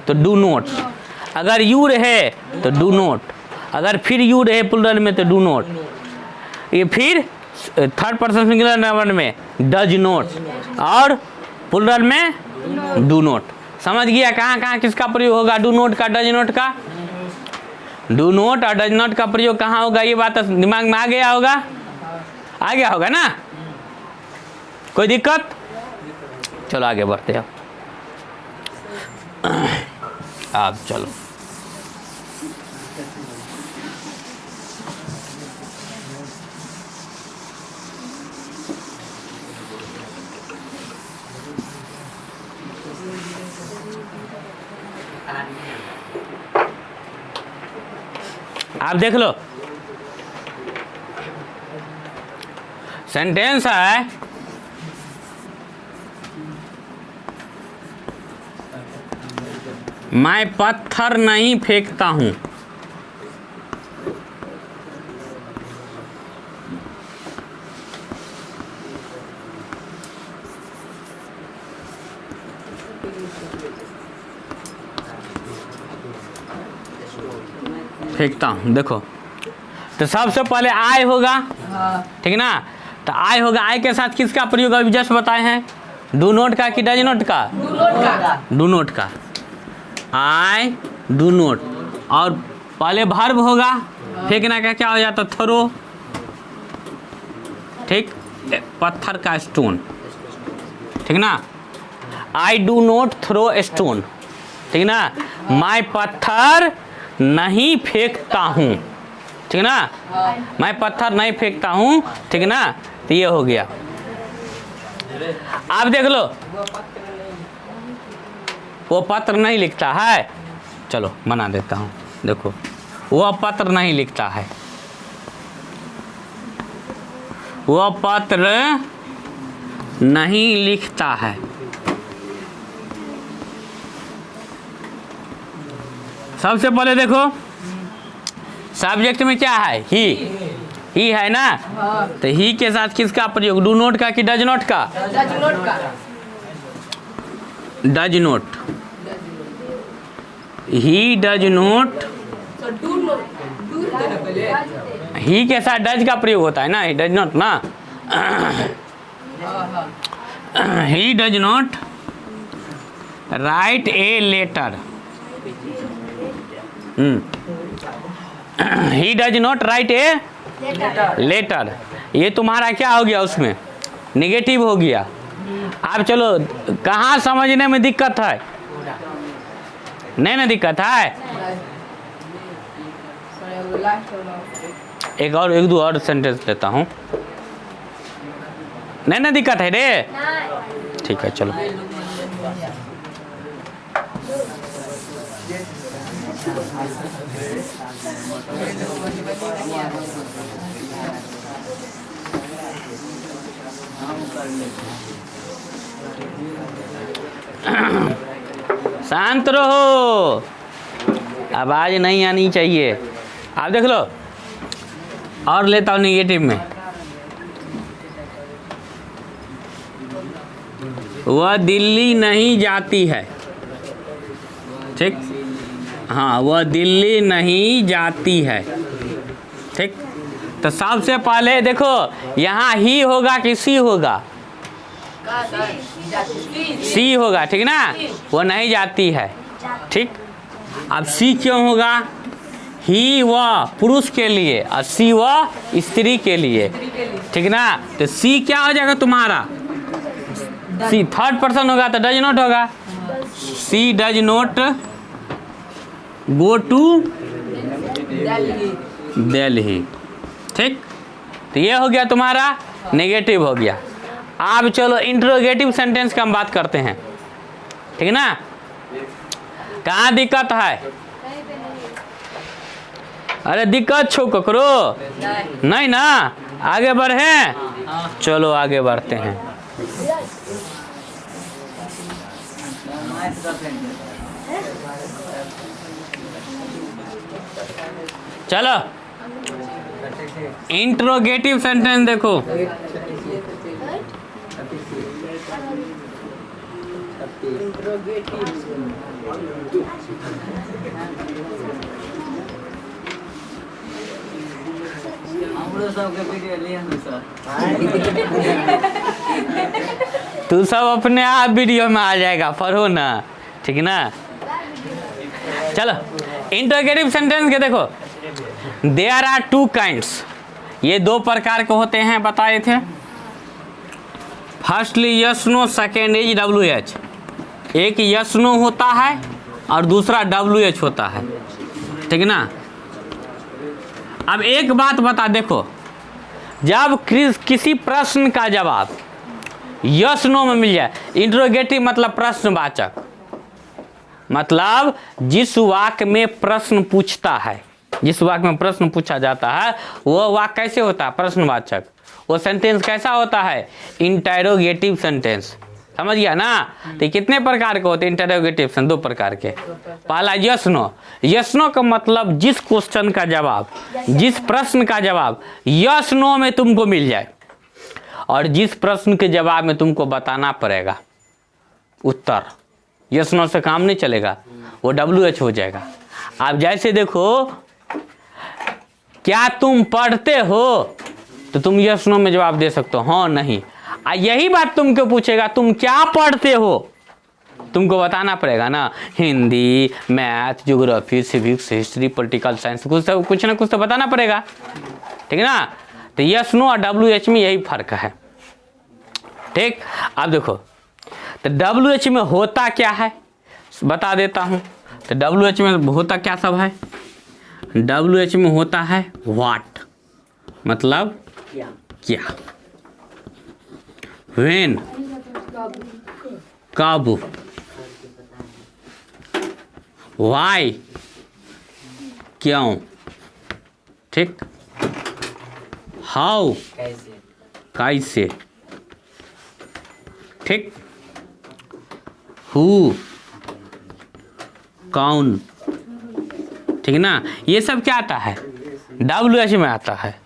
तो डू नोट, अगर यू रहे तो डू नोट, अगर फिर यू रहे प्लूरल में तो डू नोट। ये फिर थर्ड पर्सन सिंगुलर नंबर में डज नोट, और प्लूरल में डू नोट। समझ गया कहाँ कहाँ किसका प्रयोग होगा, डू नोट का, डज नोट का। डू नोट और डज नोट का प्रयोग कहाँ होगा, ये बात दिमाग में आ गया होगा, आ गया होगा ना। कोई दिक्कत, चलो आगे बढ़ते हैं आप चलो। आप देख लो, सेंटेंस है, मैं पत्थर नहीं फेंकता हूं। फेंकता हूं, देखो तो सबसे पहले आय होगा, ठीक ना। तो आय होगा, आय के साथ किसका प्रयोग अभी जस्ट बताए हैं, डू नोट का कि डज नोट का, डू नोट का। आई डू नोट, और पहले वर्ब होगा, फेंकना का क्या हो जाता, थ्रो, ठीक, पत्थर का स्टोन, ठीक ना। I do not throw stone, ठीक ना। मैं पत्थर नहीं फेंकता हूँ, ठीक ना, मैं पत्थर नहीं फेंकता हूँ, ठीक ना। तो ये हो गया। आप देख लो, वो पत्र नहीं लिखता है, चलो मना देता हूँ। देखो वो पत्र नहीं लिखता है, वो पत्र नहीं लिखता है। सबसे पहले देखो सब्जेक्ट में क्या है, ही है ना। तो ही के साथ किसका प्रयोग, डू नोट का कि डज नोट का, डज नोट। ही डज नोट, ही के साथ डज का प्रयोग होता है ना, ही डज नॉट ना। He does not write a letter, he does not write a letter. ये तुम्हारा क्या हो गया, उसमें निगेटिव हो गया। अब चलो कहाँ समझने में दिक्कत है, नहीं ना दिक्कत है। एक दो और सेंटेंस लेता हूँ। नहीं ना दिक्कत है रे, ठीक है चलो। शांत रहो, आवाज नहीं आनी चाहिए। आप देख लो, और लेता हूँ निगेटिव में। वह दिल्ली नहीं जाती है, ठीक, हाँ वह दिल्ली नहीं जाती है, ठीक। तो सबसे पहले देखो यहाँ ही होगा कि सी होगा? सी होगा, ठीक ना, वो नहीं जाती है, ठीक। अब सी क्यों होगा? ही वह पुरुष के लिए और सी वह स्त्री के लिए, ठीक ना। तो सी क्या हो जाएगा तुम्हारा? सी थर्ड पर्सन होगा तो डज नॉट होगा। She does not go to Delhi, ठीक। तो ये हो गया तुम्हारा नेगेटिव हो गया। अब चलो इंट्रोगेटिव सेंटेंस का हम बात करते हैं, ठीक ना। कहाँ दिक्कत है? अरे दिक्कत छो ककरो नहीं ना, आगे बढ़े, चलो आगे बढ़ते हैं। चलो इंट्रोगेटिव सेंटेंस देखो। तू सब अपने आप वीडियो में आ जाएगा, पढ़ो ना, ठीक ना। चलो इंट्रोगेटिव सेंटेंस के देखो, देयर आर टू काइंड्स, ये दो प्रकार के होते हैं, बताए थे। Firstly yes no, second is WH। एक यस नो होता है और दूसरा WH होता है, ठीक ना। अब एक बात बता, देखो जब किसी प्रश्न का जवाब यस नो में मिल जाए, इंट्रोगेटिव मतलब प्रश्नवाचक, मतलब जिस वाक्य में प्रश्न पूछता है, जिस वाक्य में प्रश्न पूछा जाता है वो वाक्य कैसे होता है? प्रश्नवाचक। वो सेंटेंस कैसा होता है? इंटरोगेटिव सेंटेंस, समझ गया ना। तो कितने प्रकार के होते हैं इंटरोगेटिव सेंटेंस? दो प्रकार के। पहला यस नो, यस नो का मतलब जिस क्वेश्चन का जवाब, जिस प्रश्न का जवाब यस नो में तुमको मिल जाए, और जिस प्रश्न के जवाब में तुमको बताना पड़ेगा उत्तर। यस नो से काम नहीं चलेगा, वो WH हो जाएगा। आप जैसे देखो, क्या तुम पढ़ते हो, तो तुम यस नो में जवाब दे सकते हो, हाँ नहीं। यही बात तुमको पूछेगा तुम क्या पढ़ते हो, तुमको बताना पड़ेगा ना। Hindi, math, geography, civics, history, political science, कुछ ना कुछ तो बताना पड़ेगा, ठीक है ना। तो यस नो और WH में यही फर्क है, ठीक। अब देखो तो WH में होता क्या है बता देता हूं। तो WH में होता क्या सब है? WH में होता है व्हाट, मतलब क्या। व्हेन, कब। व्हाई, क्यों, ठीक। हाउ, कैसे, ठीक। हु, कौन, ठीक ना। ये सब क्या आता है? WH में आता है।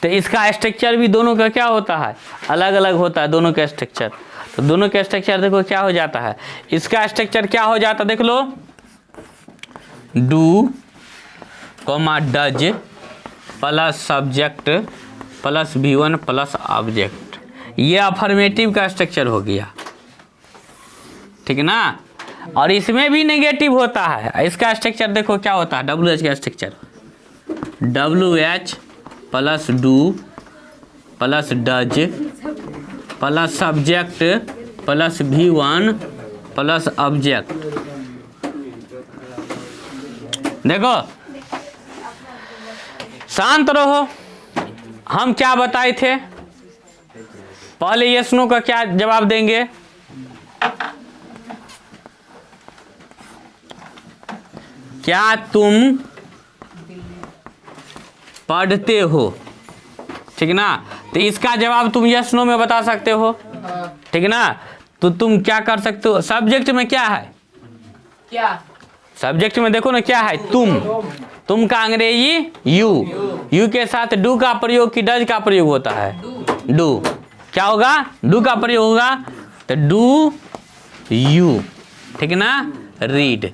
तो इसका स्ट्रक्चर भी दोनों का क्या होता है? अलग अलग होता है दोनों का स्ट्रक्चर। तो दोनों का स्ट्रक्चर देखो क्या हो जाता है। इसका स्ट्रक्चर क्या हो जाता है देख लो, do comma does plus subject plus V1 plus object. ये अफर्मेटिव का स्ट्रक्चर हो गया, ठीक ना। और इसमें भी नेगेटिव होता है। इसका स्ट्रक्चर देखो क्या होता है, WH का structure, WH plus do plus does plus subject plus V1 plus object. देखो शांत रहो। हम क्या बताए थे? पहले यस नो का क्या जवाब देंगे? क्या तुम पढ़ते हो? ठीक ना? तो इसका जवाब तुम यस नो में बता सकते हो, ठीक ना? तो तुम क्या कर सकते हो? सब्जेक्ट में क्या है? क्या? सब्जेक्ट में देखो ना क्या है? तुम का अंग्रेजी यू के साथ डू का प्रयोग की डज का प्रयोग होता है? डू। क्या होगा? डू का प्रयोग होगा, तो डू यू, ठीक ना? रीड,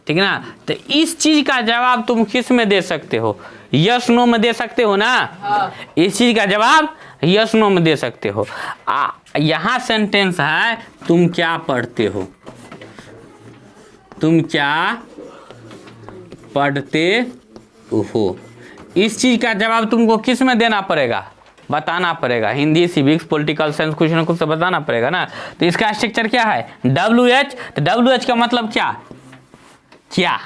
ठीक ना? तो इस चीज का जवाब तुम किस में दे सकते हो? यस नो में दे सकते हो ना? इस चीज का जवाब यस नो में दे सकते हो। यहां सेंटेंस है तुम क्या पढ़ते हो? तुम क्या पढ़ते हो? इस चीज का जवाब तुमको किस में देना पड़ेगा? बताना पड़ेगा। हिंदी, सिविक्स, पॉलिटिकल साइंस, कुछ ना कुछ तो बताना पड़ेगा ना। तो इसका स्ट्रक्चर क्या है? WH। तो WH का मतलब क्या? क्या।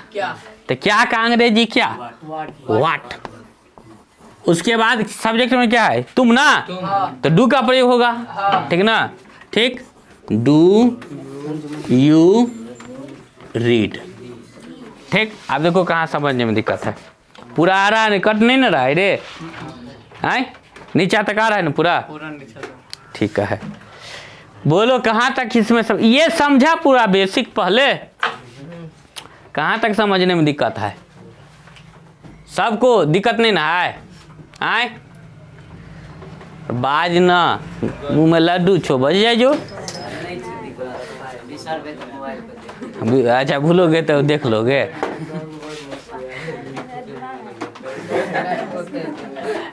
तो क्या का अंग्रेजी क्या? व्हाट। उसके बाद सब्जेक्ट में क्या है? तुम ना, तो डू का प्रयोग होगा, ठीक ना? ठीक, डू यू रीड। ठीक, आप देखो कहाँ समझने में दिक्कत है। पूरा आ रहा है, कट नहीं ना रहा है रे? आए नीचा तक आ रहा है ना पूरा? ठीक है, बोलो कहाँ तक इसमें सब ये समझा? पूरा बेसिक पहले कहाँ तक समझने में दिक्कत है? सबको दिक्कत नहीं ना है? आए बाज ना मुँह में लड्डू छो बज जाए जो। अच्छा भूलोगे तो देख लोगे।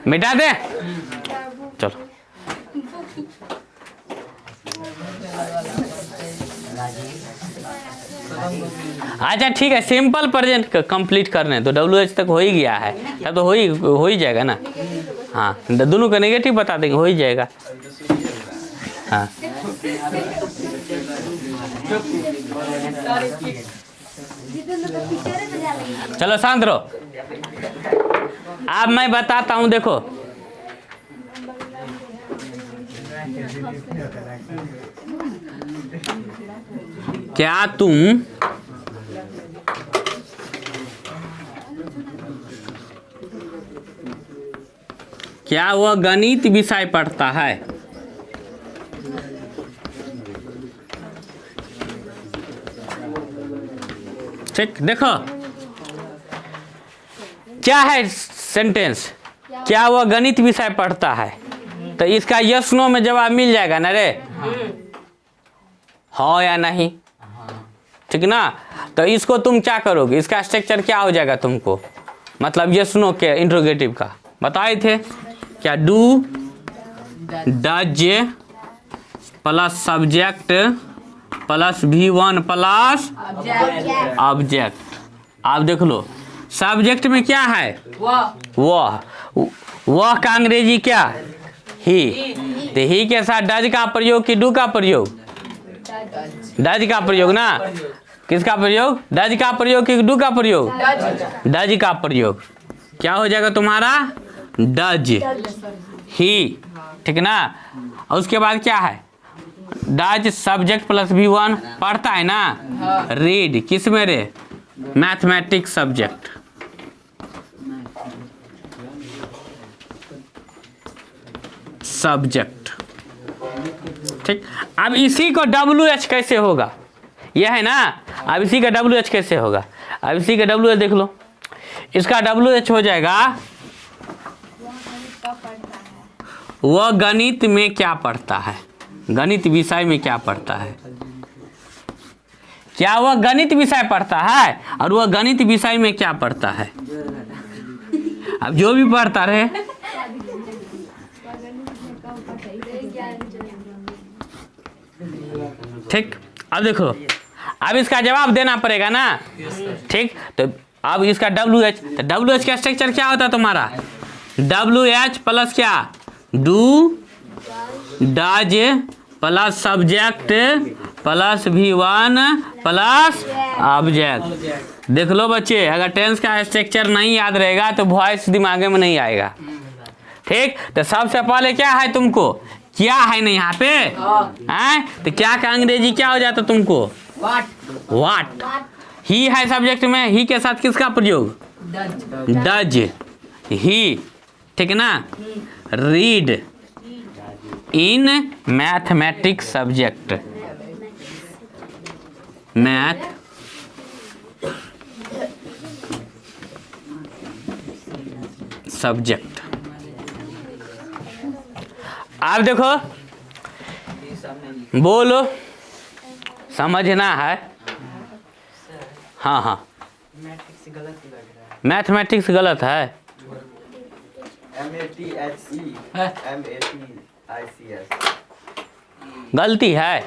मिटा दे, चलो। अच्छा ठीक है, सिंपल प्रेजेंट कंप्लीट करने तो WH तक हो ही गया है, तब तो हो ही जाएगा ना। हाँ, दोनों का नेगेटिव बता देंगे, हो ही जाएगा। हाँ चलो शांत रहो। अब मैं बताता हूं, देखो क्या तुम क्या वह गणित विषय पढ़ता है? ठीक, देखो क्या है सेंटेंस? क्या वह गणित विषय पढ़ता है? तो इसका यस नो में जवाब मिल जाएगा ना रे? हाँ या नहीं, ठीक ना? तो इसको तुम क्या करोगे? इसका स्ट्रक्चर क्या हो जाएगा तुमको? मतलब यस नो के इंट्रोगेटिव का बताए थे क्या? Do does plus subject plus V1 plus object. आप देख लो सब्जेक्ट में क्या है? वह का अंग्रेजी क्या? ही। तो ही के साथ डज का प्रयोग कि डू का प्रयोग? डज का प्रयोग ना। किसका प्रयोग? डज का प्रयोग कि डू का प्रयोग? डज का प्रयोग। क्या हो जाएगा तुम्हारा? डज ही, ठीक ना? और उसके बाद क्या है? डज सब्जेक्ट प्लस V1 पढ़ता है ना? रीड किस में रे? Mathematics subject. सब्जेक्ट, ठीक। अब इसी को WH कैसे होगा? यह है ना। अब इसी का WH कैसे होगा? अब इसी का WH देख लो। इसका WH हो जाएगा वह गणित में क्या पढ़ता है? गणित विषय में क्या पढ़ता है? क्या वह गणित विषय पढ़ता है? और वह गणित विषय में क्या पढ़ता है? अब जो भी पढ़ता रहे। ठीक, अब देखो, अब इसका जवाब देना पड़ेगा ना। ठीक, तो अब इसका WH, तो WH का स्ट्रक्चर क्या होता है तुम्हारा? WH प्लस क्या? Do does plus subject plus V1 plus object. देख लो बच्चे, अगर टेंस का स्ट्रक्चर नहीं याद रहेगा तो वॉइस दिमाग में नहीं आएगा। ठीक, तो सबसे पहले क्या है तुमको, क्या है ना यहाँ पे हैं, तो क्या का अंग्रेजी क्या हो जाता तुमको, वाट। ही है सब्जेक्ट में, ही के साथ किसका प्रयोग, डज, ही, ठीक ना। Read in mathematics subject, math subject. आप देखो, बोलो, समझना है। हाँ हाँ, मैथमेटिक्स गलत है। गलती है,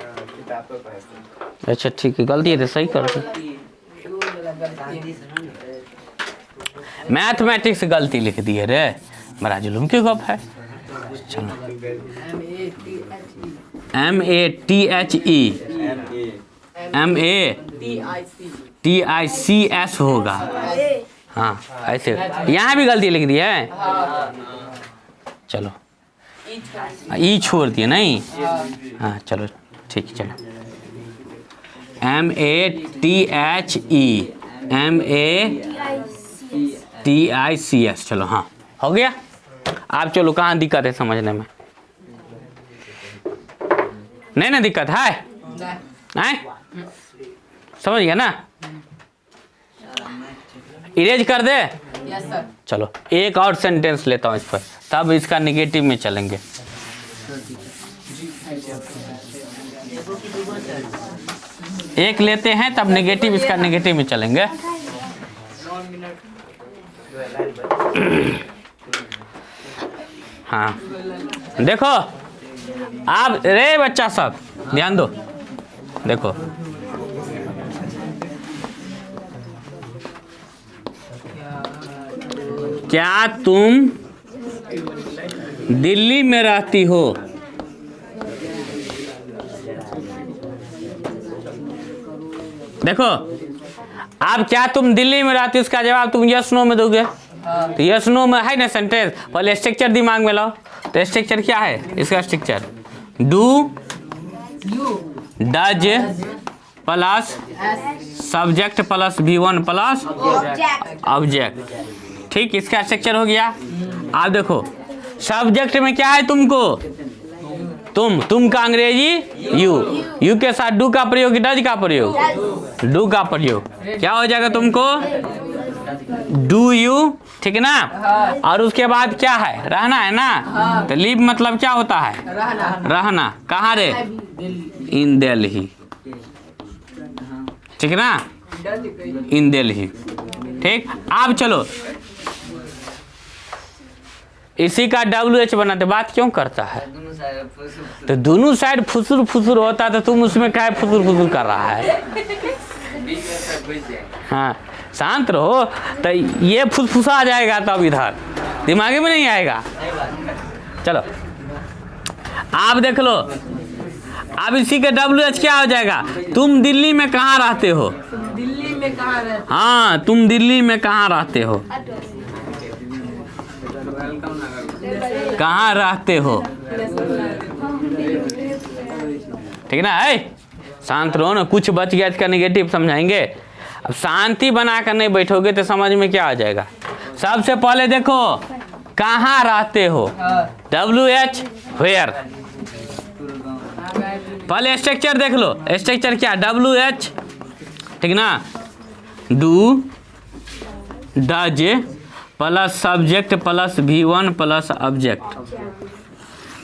अच्छा ठीक है, गलती है तो सही कर दो। मैथमेटिक्स गलती लिख दी है रे, बड़ा जुलूम की गप है। चलो, MATHE होगा। हाँ ऐसे, यहाँ भी गलती लिख दी है। चलो, ई छोड़ दिए नहीं। हाँ चलो ठीक है, चलो MATHE चलो, हाँ हो गया। आप चलो, कहाँ दिक्कत है समझने में, नहीं ना दिक्कत है, समझ गया ना। इरेज कर दे। Yes sir. चलो एक और सेंटेंस लेता हूँ इस पर, तब इसका निगेटिव में चलेंगे। एक लेते हैं तब निगेटिव, इसका निगेटिव में चलेंगे। हाँ देखो, आप रे बच्चा सब ध्यान दो, देखो क्या तुम दिल्ली में रहती हो? देखो, आप क्या तुम दिल्ली में रहती हो, इसका जवाब तुम यस नो में दोगे। तो यस नो में है ना सेंटेंस, पहले स्ट्रक्चर दिमाग में लाओ। तो स्ट्रक्चर क्या है इसका, structure do, does plus subject plus V1 plus object. ठीक, इसका स्ट्रक्चर हो गया। आप देखो, सब्जेक्ट में क्या है तुमको, तुम का अंग्रेजी यू के साथ डू का प्रयोग, डज का प्रयोग, डू का प्रयोग, क्या हो जाएगा तुमको, डू यू, ठीक ना। और उसके बाद क्या है, रहना है ना। तो लिव मतलब क्या होता है, रहना। कहाँ रे, इन दिल्ली, ठीक ना, इन दिल्ली। ठीक, आप चलो इसी का WH बनाते, बात क्यों करता है, तो दोनों साइड फुसुर फुसुर होता है, तो तुम उसमें क्या फुसुर फुसुर कर रहा है। हाँ शांत रहो, तो ये फुसफुसा आ जाएगा, तब इधर दिमाग में नहीं आएगा। चलो आप देख लो, अब इसी का WH क्या हो जाएगा, तुम दिल्ली में कहाँ रहते हो, दिल्ली में कहाँ रहते, हाँ तुम दिल्ली में कहाँ रहते हो, कहाँ रहते हो, ठीक ना। है शांत रहो ना, कुछ बच गया इसका निगेटिव समझाएंगे। अब शांति बना कर नहीं बैठोगे तो समझ में क्या आ जाएगा। सबसे पहले देखो, कहाँ रहते हो, WH वेयर। पहले स्ट्रक्चर देख लो, स्ट्रक्चर क्या, WH, ठीक ना, do, does plus subject plus V1 plus object.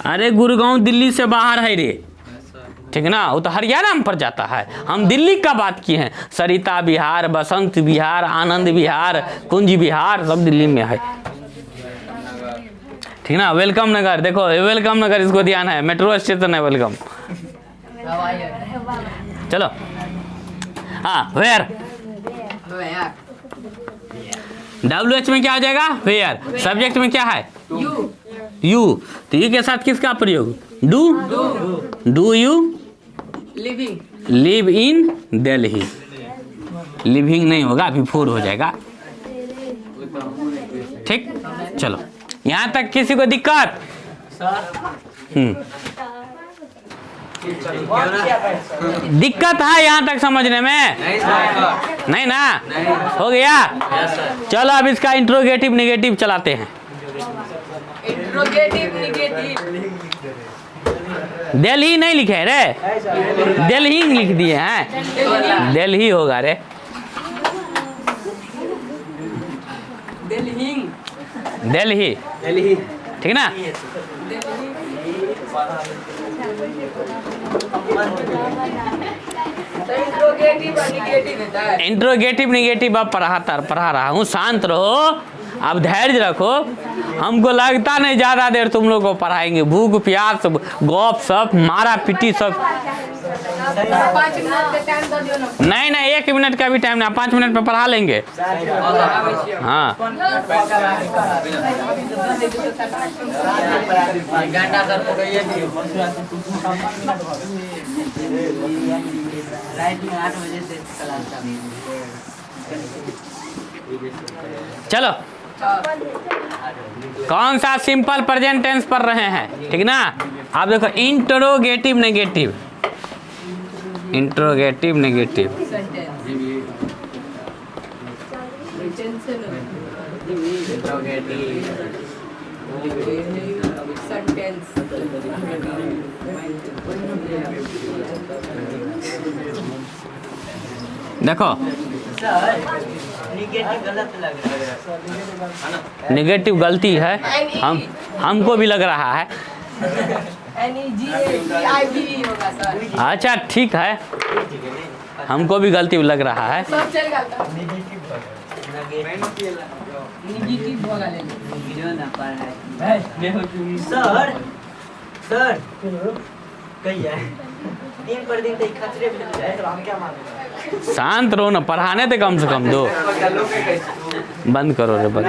अरे गुड़गांव दिल्ली से बाहर है रे, ठीक ना, वो तो हरियाणा में पड़ जाता है। हम दिल्ली का बात किए हैं, सरिता विहार, बसंत विहार, आनंद विहार, कुंज विहार, सब दिल्ली में है, ठीक ना। वेलकम नगर, देखो वेलकम नगर, इसको ध्यान है, मेट्रो स्टेशन है वेलकम। चलो हाँ, वेयर, WH में क्या हो जाएगा, वेयर। सब्जेक्ट में क्या है, यू, तो यू के साथ किसका प्रयोग, do you living, live in Delhi, living नहीं होगा, अभी 4 हो जाएगा। ठीक, चलो यहाँ तक किसी को दिक्कत? दिक्कत है यहाँ तक समझने में? नहीं ना? हो गया? चलो अब इसका इंट्रोगेटिव नेगेटिव चलाते हैं। इंट्रोगेटिव निगेटिव दिल्ली नहीं लिखे रे, दिल्ली लिख दिए हैं, दिल्ली होगा रे। दिल्ली ठीक ना? इंट्रोगेटिव और निगेटिव होता है। इंट्रोगेटिव निगेटिव अब पढ़ा रहा हूँ, शांत रहो, अब धैर्य रखो। हमको लगता नहीं ज़्यादा देर तुम लोग को पढ़ाएंगे, भूख प्यास गौप सब मारा पीटी सब। 5 मिनट का टाइम दे दियो ना। नहीं नहीं 1 मिनट का भी टाइम ना, 5 मिनट में पढ़ा लेंगे। हाँ चलो कौन सा सिंपल प्रेजेंट टेंस पढ़ रहे हैं, ठीक ना? आप देखो इंट्रोगेटिव नेगेटिव, इंट्रोगेटिव नेगेटिव। देखो नेगेटिव गलती है, हमको भी लग रहा है। NEGATIV होगा सर। अच्छा ठीक है, हमको भी गलती लग रहा है। सब चलेगा तो निगेटिव होगा ले सर कहिए दिन पर दिन तो खतरे में जाए तो हम क्या मानेंगे? शांत रहो ना, पढ़ाने थे कम से कम दो। बंद करो रे, बंद।